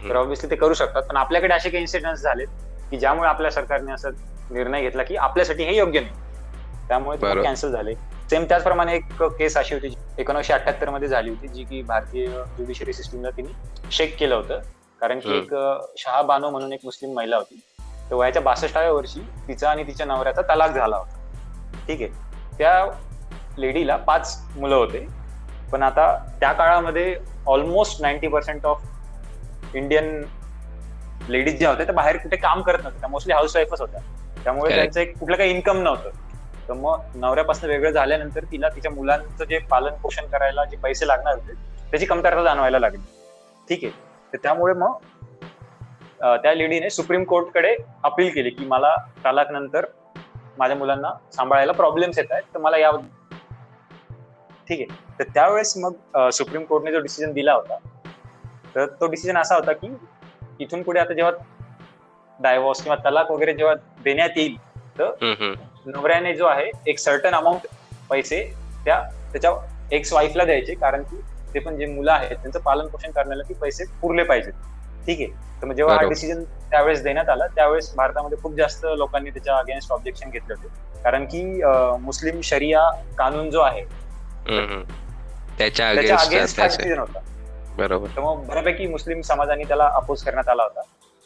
तर ऑब्व्हियसली ते करू शकतात. पण आपल्याकडे असे काही इन्सिडेंट्स झालेत की ज्यामुळे आपल्या सरकारने असा निर्णय घेतला की आपल्यासाठी हे योग्य नाही, त्यामुळे ते कॅन्सल झाले. सेम त्याचप्रमाणे एक केस अशी होती 1978 मध्ये झाली होती, जी की भारतीय ज्युडिशरी सिस्टीमला तिने शेक केलं होतं. कारण की एक शहा बानो म्हणून एक मुस्लिम महिला होती, तर वयाच्या 62व्या वर्षी तिचा आणि तिच्या नवऱ्याचा तलाक झाला होता. ठीक आहे. त्या लेडीला 5 मुलं होते. पण आता त्या काळामध्ये ऑलमोस्ट 90% ऑफ इंडियन लेडीज ज्या होत्या त्या बाहेर कुठे काम करत नव्हत्या, त्या मोस्टली हाऊसवाईफच होत्या. त्यामुळे त्यांचं कुठलं काही इन्कम नव्हतं. तर मग नवऱ्यापासून वेगळं झाल्यानंतर तिला तिच्या मुलांचं जे पालन पोषण करायला जे पैसे लागणार होते त्याची कमतरता जाणवायला लागली. ठीक आहे. तर त्यामुळे मग त्या लेडीने सुप्रीम कोर्टकडे अपील केली की मला तलाक नंतर माझ्या मुलांना सांभाळायला प्रॉब्लेम्स येत आहेत, तर मला या. ठीक आहे. तर त्यावेळेस मग सुप्रीम कोर्टने जो डिसिजन दिला होता, तर तो डिसिजन असा होता की इथून पुढे आता जेव्हा डायव्होर्स किंवा तलाक वगैरे जेव्हा देण्यात येईल, तर नवऱ्याने जो आहे एक सर्टन अमाऊंट पैसे त्याच्या एक्स वाईफला द्यायचे, कारण की ते पण जे मुलं आहेत त्यांचं पालन पोषण करण्याला ती पैसे पुरले पाहिजेत. ठीक आहे. तर मग जेव्हा हा डिसिजन त्यावेळेस देण्यात आला, त्यावेळेस भारतामध्ये खूप जास्त लोकांनी त्याच्या अगेन्स्ट ऑब्जेक्शन घेतले होते, कारण की मुस्लिम शरिया कानून जो आहे त्याच्या अगेन्स्ट हा डिसिजन होता. बरोबर. तर मग बऱ्यापैकी मुस्लिम समाजाने त्याला अपोज करण्यात आला होता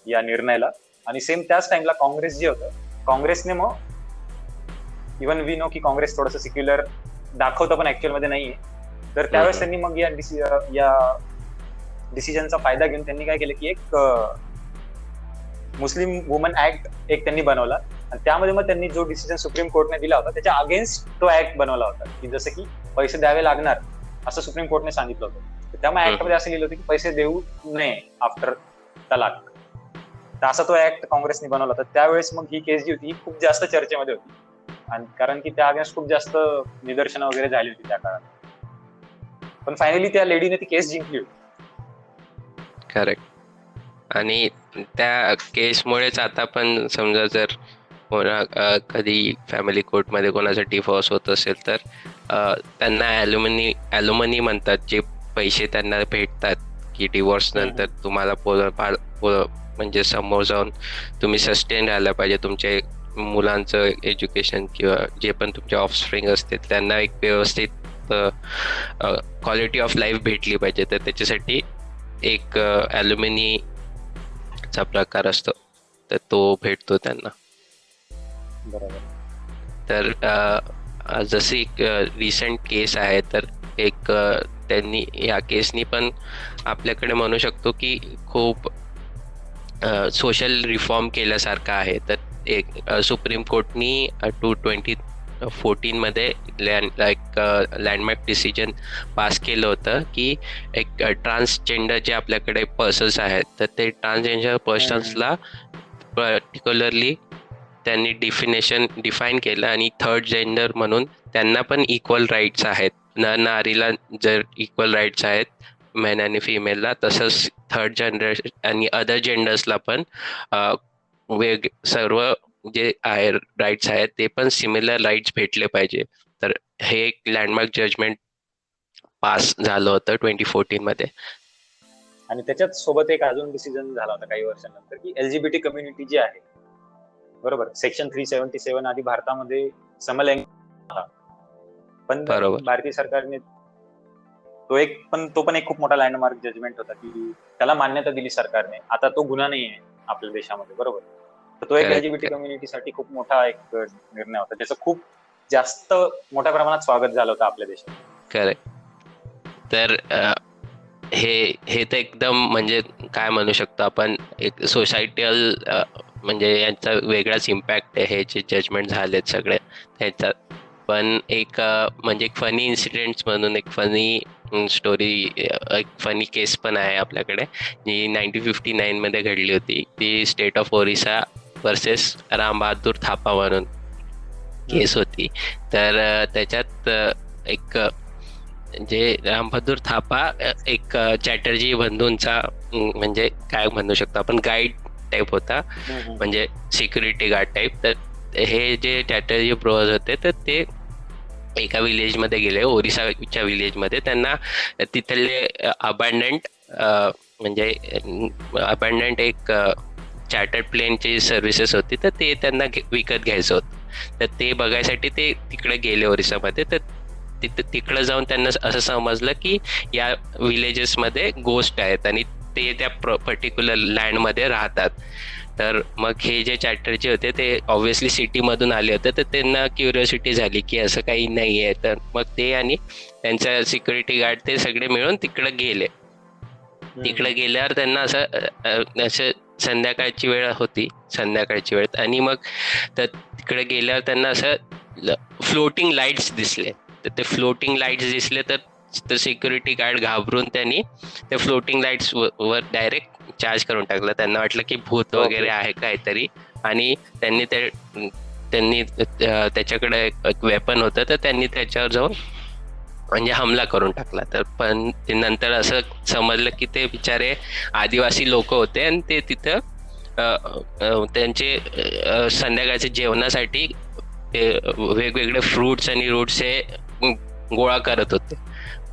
या निर्णयाला. आणि सेम त्याच टाइमला काँग्रेस जे होतं, काँग्रेसने मग इव्हन वी नो की काँग्रेस थोडंसं सेक्युलर दाखवतं पण ऍक्च्युअल मध्ये नाहीये, तर त्यावेळेस त्यांनी मग या डिसिजनचा फायदा घेऊन त्यांनी काय केलं की एक मुस्लिम वुमन ऍक्ट एक त्यांनी बनवला, आणि त्यामध्ये मग त्यांनी जो डिसिजन सुप्रीम कोर्टने दिला होता त्याच्या अगेन्स्ट तो ऍक्ट बनवला होता की जसं की पैसे द्यावे लागणार असं सुप्रीम कोर्टने सांगितलं होतं. त्यामुळे ऍक्टमध्ये असं लिहिलं होतं की पैसे देऊ नये आफ्टर तलाक. तर असा तो ऍक्ट काँग्रेसने बनवला होता. त्यावेळेस मग ही केस जी होती ही खूप जास्त चर्चेमध्ये होती, आणि कारण की त्या अगेन्स्ट खूप जास्त निदर्शनं वगैरे झाली होती त्या काळात. पण फायनली त्या लेडीने ती केस जिंकली होती. करेक्ट. आणि त्या केसमुळेच आता पण समजा जर कधी फॅमिली कोर्टमध्ये कोणाचा डिव्होर्स होत असेल तर त्यांना ॲल्युमनी म्हणतात, जे पैसे त्यांना भेटतात की डिव्होर्स नंतर तुम्हाला म्हणजे समोर जाऊन तुम्ही सस्टेन राहायला पाहिजे, तुमच्या मुलांचं एज्युकेशन किंवा जे पण तुमचे ऑफस्प्रिंग असतील त्यांना एक व्यवस्थित क्वालिटी ऑफ लाईफ भेटली पाहिजे. तर त्याच्यासाठी एक ॲल्युमिनीचा प्रकार असतो, तर तो भेटतो त्यांना. बरोबर. तर जशी एक रिसेंट केस आहे, तर एक त्यांनी या केसनी पण आपल्याकडे म्हणू शकतो की खूप सोशल रिफॉर्म केल्यासारखं आहे. तर एक सुप्रीम कोर्टनी 2014 मध्ये लँडमार्क डिसिजन पास केलं होतं की एक ट्रान्सजेंडर जे आपल्याकडे पर्सन्स आहेत, तर ते ट्रान्सजेंडर पर्सन्सला पर्टिक्युलरली त्यांनी डिफाईन केलं, आणि थर्ड जेंडर म्हणून त्यांना पण इक्वल राईट्स आहेत. नारीला जर इक्वल राईट्स आहेत मेन आणि फिमेलला, तसंच थर्ड जेंडर आणि अदर जेंडर्सला पण सर्व जे आहे राईट्स आहेत ते पण सिमिलर राईट्स भेटले पाहिजे. तर हे एक लँडमार्क जजमेंट पास झालं होतं 2014 मध्ये. आणि त्याच्यात सोबत एक अजून डिसिजन झाला होता काही वर्षांनंतर की एलजीबीटी कम्युनिटी जी आहे, बरोबर, सेक्शन 377 आधी भारतामध्ये समलैंगिक होता, पण भारतीय सरकारने तो पण एक खूप मोठा लँडमार्क जजमेंट होता की त्याला मान्यता दिली सरकारने. आता तो गुन्हा नाही आहे आपल्या देशामध्ये, बरोबर. तर तो एक एलजीबीटी कम्युनिटीसाठी खूप मोठा एक निर्णय होता, ज्याचं खूप जास्त मोठ्या प्रमाणात स्वागत झालं होतं आपल्या देशात. करेक्ट. तर हे तर एकदम म्हणजे काय म्हणू शकतो आपण, एक सोसायटील म्हणजे यांचा वेगळाच इम्पॅक्ट आहे हे जे जजमेंट झालेत सगळे ह्याच्यात. पण एक म्हणजे एक फनी इन्सिडेंट्स म्हणून एक फनी स्टोरी, एक फनी केस पण आहे आपल्याकडे, जी 1959 मध्ये घडली होती. ती state of Orissa versus Ram Bahadur Thapa म्हणून केस होती. तर त्याच्यात एक जे राम बहादूर थापा एक चॅटर्जी बंधूंचा म्हणजे काय म्हणू शकतो आपण गाईड टाईप होता, म्हणजे सिक्युरिटी गार्ड टाईप. तर हे जे चॅटर्जी ब्रोज होते तर ते एका विलेजमध्ये गेले, ओरिसाच्या विलेजमध्ये. त्यांना तिथले अबंडंट एक चार्टर्ड प्लेनची सर्व्हिसेस होती, तर ते त्यांना विकत घ्यायचं होतं. तर ते बघायसाठी ते तिकडे गेले ओरिसामध्ये. तर तिकडं जाऊन त्यांना असं समजलं की या विलेजेसमध्ये गोस्ट आहेत आणि ते त्या पर्टिक्युलर लँडमध्ये राहतात. तर मग हे जे चॅटर्जी होते ते ऑब्व्हियसली सिटीमधून आले होते, तर त्यांना क्युरिओसिटी झाली की असं काही नाही आहे. तर मग ते आणि त्यांचा सिक्युरिटी गार्ड ते सगळे मिळून तिकडे गेले. तिकडे गेल्यावर त्यांना असं संध्याकाळची वेळ होती, संध्याकाळची वेळ, आणि मग तर तिकडे गेल्यावर त्यांना असं फ्लोटिंग लाईट्स दिसले. तर ते फ्लोटिंग लाईट्स दिसले तर सिक्युरिटी गार्ड घाबरून त्यांनी त्या फ्लोटिंग लाईट्स वर डायरेक्ट चार्ज करून टाकलं. त्यांना वाटलं की भूत वगैरे आहे काहीतरी, आणि त्यांनी त्याच्याकडे एक वेपन होतं, तर त्यांनी त्याच्यावर जाऊन म्हणजे हमला करून टाकला. तर पण ते नंतर असं समजलं की ते बिचारे आदिवासी लोक होते आणि ते तिथं त्यांचे संध्याकाळच्या जेवणासाठी ते वेगवेगळे फ्रुट्स आणि रूट्स हे गोळा करत होते.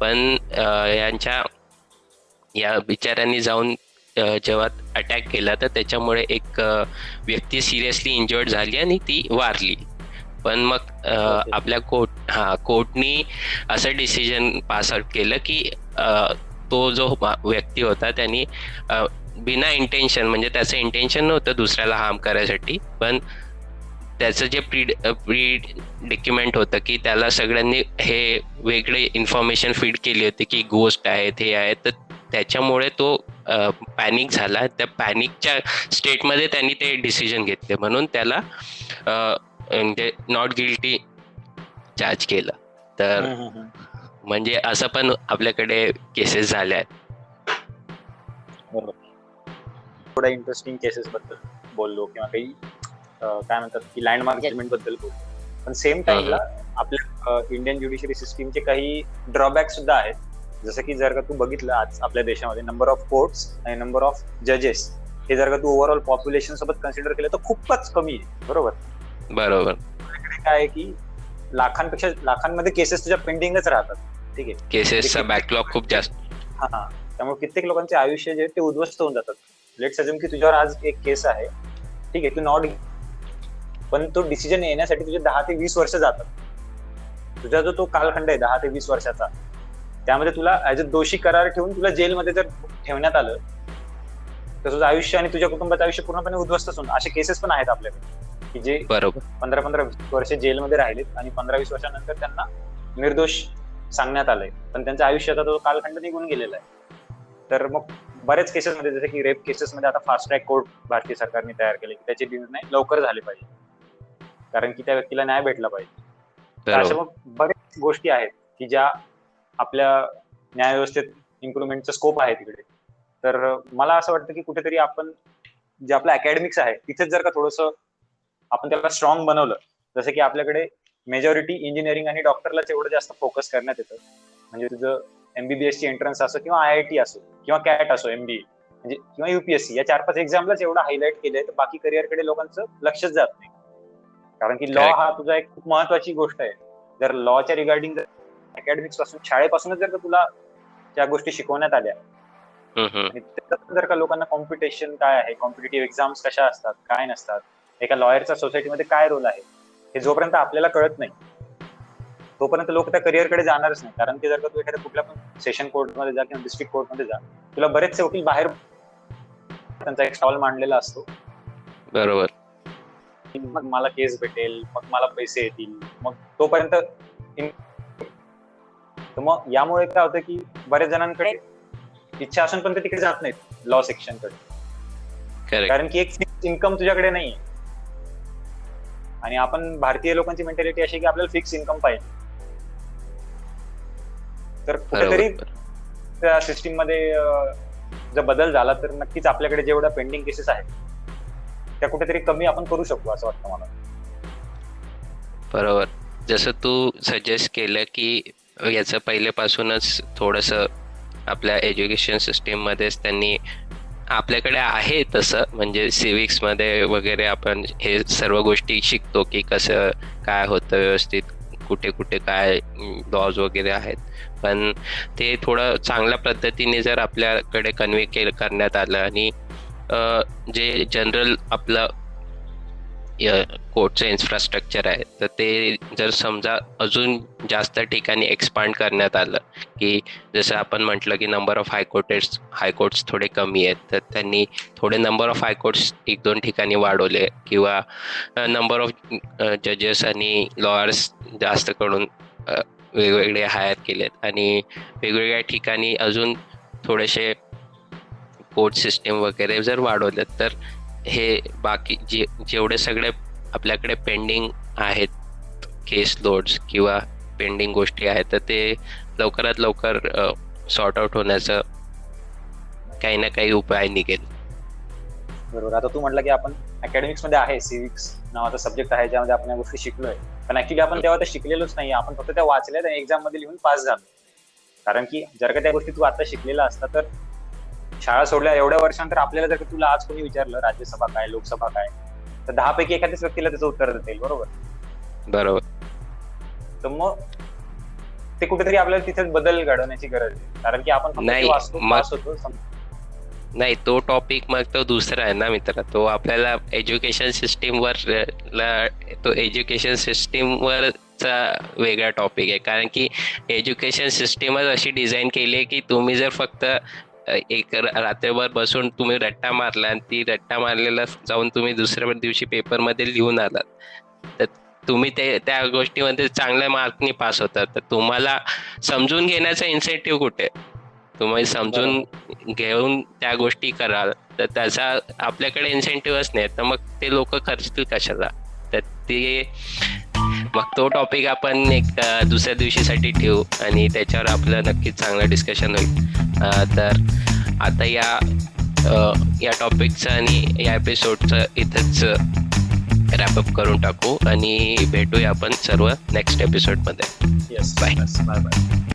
पण या बिचाऱ्यांनी जाऊन जेव्हा अटॅक केला तर त्याच्यामुळे एक व्यक्ती सिरियसली इंजर्ड झाली आणि ती वारली. पण मग आपल्या कोर्टनी असं डिसिजन पास आउट केलं की तो जो व्यक्ती होता त्यांनी बिना इंटेन्शन, म्हणजे त्याचं इंटेन्शन नव्हतं दुसऱ्याला हार्म करायसाठी, पण त्याचं जे प्रिडिक्युमेंट होतं की त्याला सगळ्यांनी हे वेगळे इन्फॉर्मेशन फीड केली होती की गोस्ट आहेत, हे आहेत, तर त्याच्यामुळे तो पॅनिक झाला. त्या पॅनिकच्या स्टेटमध्ये त्यांनी ते डिसिजन घेतले, म्हणून त्याला म्हणजे नॉट गिल्टी चार्ज केलं. तर म्हणजे असं पण आपल्याकडे केसेस झाल्या आहेत. बरोबर. थोडा इंटरेस्टिंग केसेस बद्दल बोललो किंवा काही काय म्हणतात की लँडमार्क जजमेंट बद्दल बोललो, पण सेम टाइमला आपल्या इंडियन ज्युडिशरी सिस्टीमचे काही ड्रॉबॅक सुद्धा आहेत. जसं की जर का तू बघितलं आज आपल्या देशामध्ये नंबर ऑफ कोर्ट्स आणि नंबर ऑफ जजेस हे जर का तू ओव्हरऑल पॉप्युलेशन सोबत कन्सिडर केलं तर खूपच कमी आहे. बरोबर. काय आहे की लाखांमध्ये केसेस तुझ्या पेंडिंगच राहतात. ठीक आहे, केसेसचा बॅकलॉग खूप जास्त. हा, त्यामुळे कित्येक लोकांचे आयुष्य जे ते उद्ध्वस्त होऊन जातात. लेट्स अज्युम की तुझ्यावर आज एक केस आहे, ठीक आहे, तू नॉट, पण तो डिसिजन येण्यासाठी तुझे 10 ते 20 वर्ष जातात. तुझा जो तो कालखंड आहे 10 ते 20 वर्षाचा, त्यामध्ये तुला ऍज अ दोषी करार ठेवून तुला जेलमध्ये जर ठेवण्यात आलं तर तुझं आयुष्य आणि तुझ्या कुटुंबाचं आयुष्य पूर्णपणे उद्ध्वस्त होऊन, असे केसेस पण आहेत आपल्याकडे की जे 15-15 वर्ष जेलमध्ये राहिलेत आणि 15-20 वर्षानंतर त्यांना निर्दोष सांगण्यात आलंय, पण त्यांच्या आयुष्याचा तो कालखंड निघून गेलेला आहे. तर मग बऱ्याच केसेसमध्ये, जसे की रेप केसेसमध्ये आता फास्ट ट्रॅक कोर्ट भारतीय सरकारने तयार केले की त्याचे निर्णय लवकर झाले पाहिजे, कारण की त्या व्यक्तीला न्याय भेटला पाहिजे. अशा मग बऱ्याच गोष्टी आहेत की ज्या आपल्या न्यायव्यवस्थेत इम्प्रुव्हमेंटचा स्कोप आहे तिकडे. तर मला असं वाटतं की कुठेतरी आपण जे आपलं अकॅडमिक्स आहे तिथेच जर का थोडंसं आपण त्याला स्ट्रॉंग बनवलं, जसं की आपल्याकडे मेजॉरिटी इंजिनिअरिंग आणि डॉक्टरलाच एवढं जास्त फोकस करण्यात येतं. म्हणजे तुझं एमबीबीएस ची एंट्रन्स असो किंवा IIT असो किंवा कॅट असो, MBA म्हणजे किंवा UPSC, या 4-5 एक्झामलाच एवढं हायलाईट केलंय, तर बाकी करिअरकडे लोकांचं लक्षच जात नाही. कारण की लॉ हा तुझा एक खूप महत्वाची गोष्ट आहे. जर लॉच्या रिगार्डिंग अकॅडमिक्स पासून, शाळेपासूनच जर का तुला त्या गोष्टी शिकवण्यात आल्या आणि त्याच्यात जर का लोकांना कॉम्पिटिशन काय आहे, कॉम्पिटेटिव्ह एक्झाम्स कशा असतात, काय नसतात, एका लॉयरचा सोसायटीमध्ये काय रोल आहे, हे जोपर्यंत आपल्याला कळत नाही तोपर्यंत लोक त्या करिअरकडे जाणारच नाही. कारण की जर का तू एखाद्या कुठल्या पण सेशन कोर्टमध्ये जा किंवा डिस्ट्रिक्ट कोर्टमध्ये जा, तुला बरेचसे वकील बाहेर त्यांचा एक स्टॉल मांडलेला असतो. बरोबर. मग मला केस भेटेल, मग मला पैसे येतील, मग तोपर्यंत. मग यामुळे काय होतं की बऱ्याच जणांकडे इच्छा असून पण ते तिकडे जात नाहीत लॉ सेक्शनकडे, कारण की एक फिक्स इन्कम तुझ्याकडे नाहीये. आणि आपण भारतीय लोकांची मेंटॅलिटी अशी की आपल्याला फिक्स इन्कम पाहिजे. तर कुठेतरी त्या सिस्टीम मध्ये जर बदल झाला तर नक्कीच आपल्याकडे जेवढ्या पेंडिंग केसेस आहेत त्या कुठेतरी कमी आपण करू शकतो असं वाटतं मला. बरोबर. जसं तू सजेस्ट केलं की याचं पहिलेपासूनच थोडंसं आपल्या एज्युकेशन सिस्टीम मध्येच त्यांनी, आपल्याकडे आहे तसं, म्हणजे सिविक्समध्ये वगैरे आपण हे सर्व गोष्टी शिकतो की कसं काय होतं व्यवस्थित, कुठे कुठे काय लॉज वगैरे आहेत, पण ते थोडं चांगल्या पद्धतीने जर आपल्याकडे कन्वे करण्यात आलं आणि जे जनरल आपलं कोर्टचं इन्फ्रास्ट्रक्चर आहे तर ते जर समजा अजून जास्त ठिकाणी एक्सपांड करण्यात आलं, की जसं आपण म्हटलं की नंबर ऑफ हायकोर्ट्स थोडे कमी आहेत, तर त्यांनी थोडे नंबर ऑफ हायकोर्ट्स 1-2 ठिकाणी वाढवले किंवा नंबर ऑफ जजेस आणि लॉयर्स जास्त करून वेगवेगळे हायर केलेत आणि वेगवेगळ्या ठिकाणी अजून थोडेसे कोर्ट सिस्टीम वगैरे जर वाढवले, तर हे बाकी जेवढे सगळे आपल्याकडे पेंडिंग आहेत केस लोड्स किंवा पेंडिंग गोष्टी आहेत तर ते लवकरात लवकर सॉर्ट आउट होण्याचं काही ना काही उपाय निघेल. बरोबर. आता तू म्हटलं की आपण अकॅडमिक्स मध्ये आहे, सिविक्स नावाचा सब्जेक्ट आहे ज्यामध्ये आपण या गोष्टी शिकलोय, पण ऍक्च्युली आपण तेव्हा ते शिकलेलोच नाही, आपण फक्त त्या वाचल्यात आणि एक्झाम मध्ये लिहून पास झालो. कारण की जर का त्या गोष्टी तू आता शिकलेला असता तर शाळा सोडल्या एवढ्या वर्षांतर आपल्याला जर का तुला आज कोणी विचारलं राज्यसभा काय, लोकसभा काय, तर 10 पैकी एखाद्याच व्यक्तीला त्याचं उत्तर देता येईल. बरोबर. बरोबर. तर मग ते कुठेतरी आपल्याला तिथे बदल घडवण्याची गरज आहे, कारण की आपण फक्त ते नाही, वाचतो, मग- पास होतो. नाही, तो टॉपिक मग तो दुसरा आहे ना मित्र. तो आपल्याला एज्युकेशन सिस्टीमवर तो एज्युकेशन सिस्टीमवरचा वेगळा टॉपिक आहे. कारण की एज्युकेशन सिस्टीमच अशी डिझाईन केली आहे की तुम्ही जर फक्त एक रात्रभर बसून तुम्ही रट्टा मारला आणि ती रट्टा मारलेला जाऊन तुम्ही दुसऱ्या दिवशी पेपरमध्ये लिहून आलात तर तुम्ही त्या गोष्टीमध्ये चांगल्या मार्कनी पास होतात. तर तुम्हाला समजून घेण्याचा इन्सेंटिव्ह कुठे? तुम्ही समजून घेऊन त्या गोष्टी कराल तर त्याचा आपल्याकडे इन्सेंटिव्हच नाही, तर मग ते लोक करतील कशाला? तर ते मग तो टॉपिक आपण एक दुसऱ्या दिवशीसाठी ठेवू आणि त्याच्यावर आपलं नक्कीच चांगलं डिस्कशन होईल. तर आता या टॉपिकचं आणि या एपिसोडचं इथंच रॅपअप करून टाकू आणि भेटूया आपण सर्व नेक्स्ट एपिसोडमध्ये. Yes, Bye. Bye bye.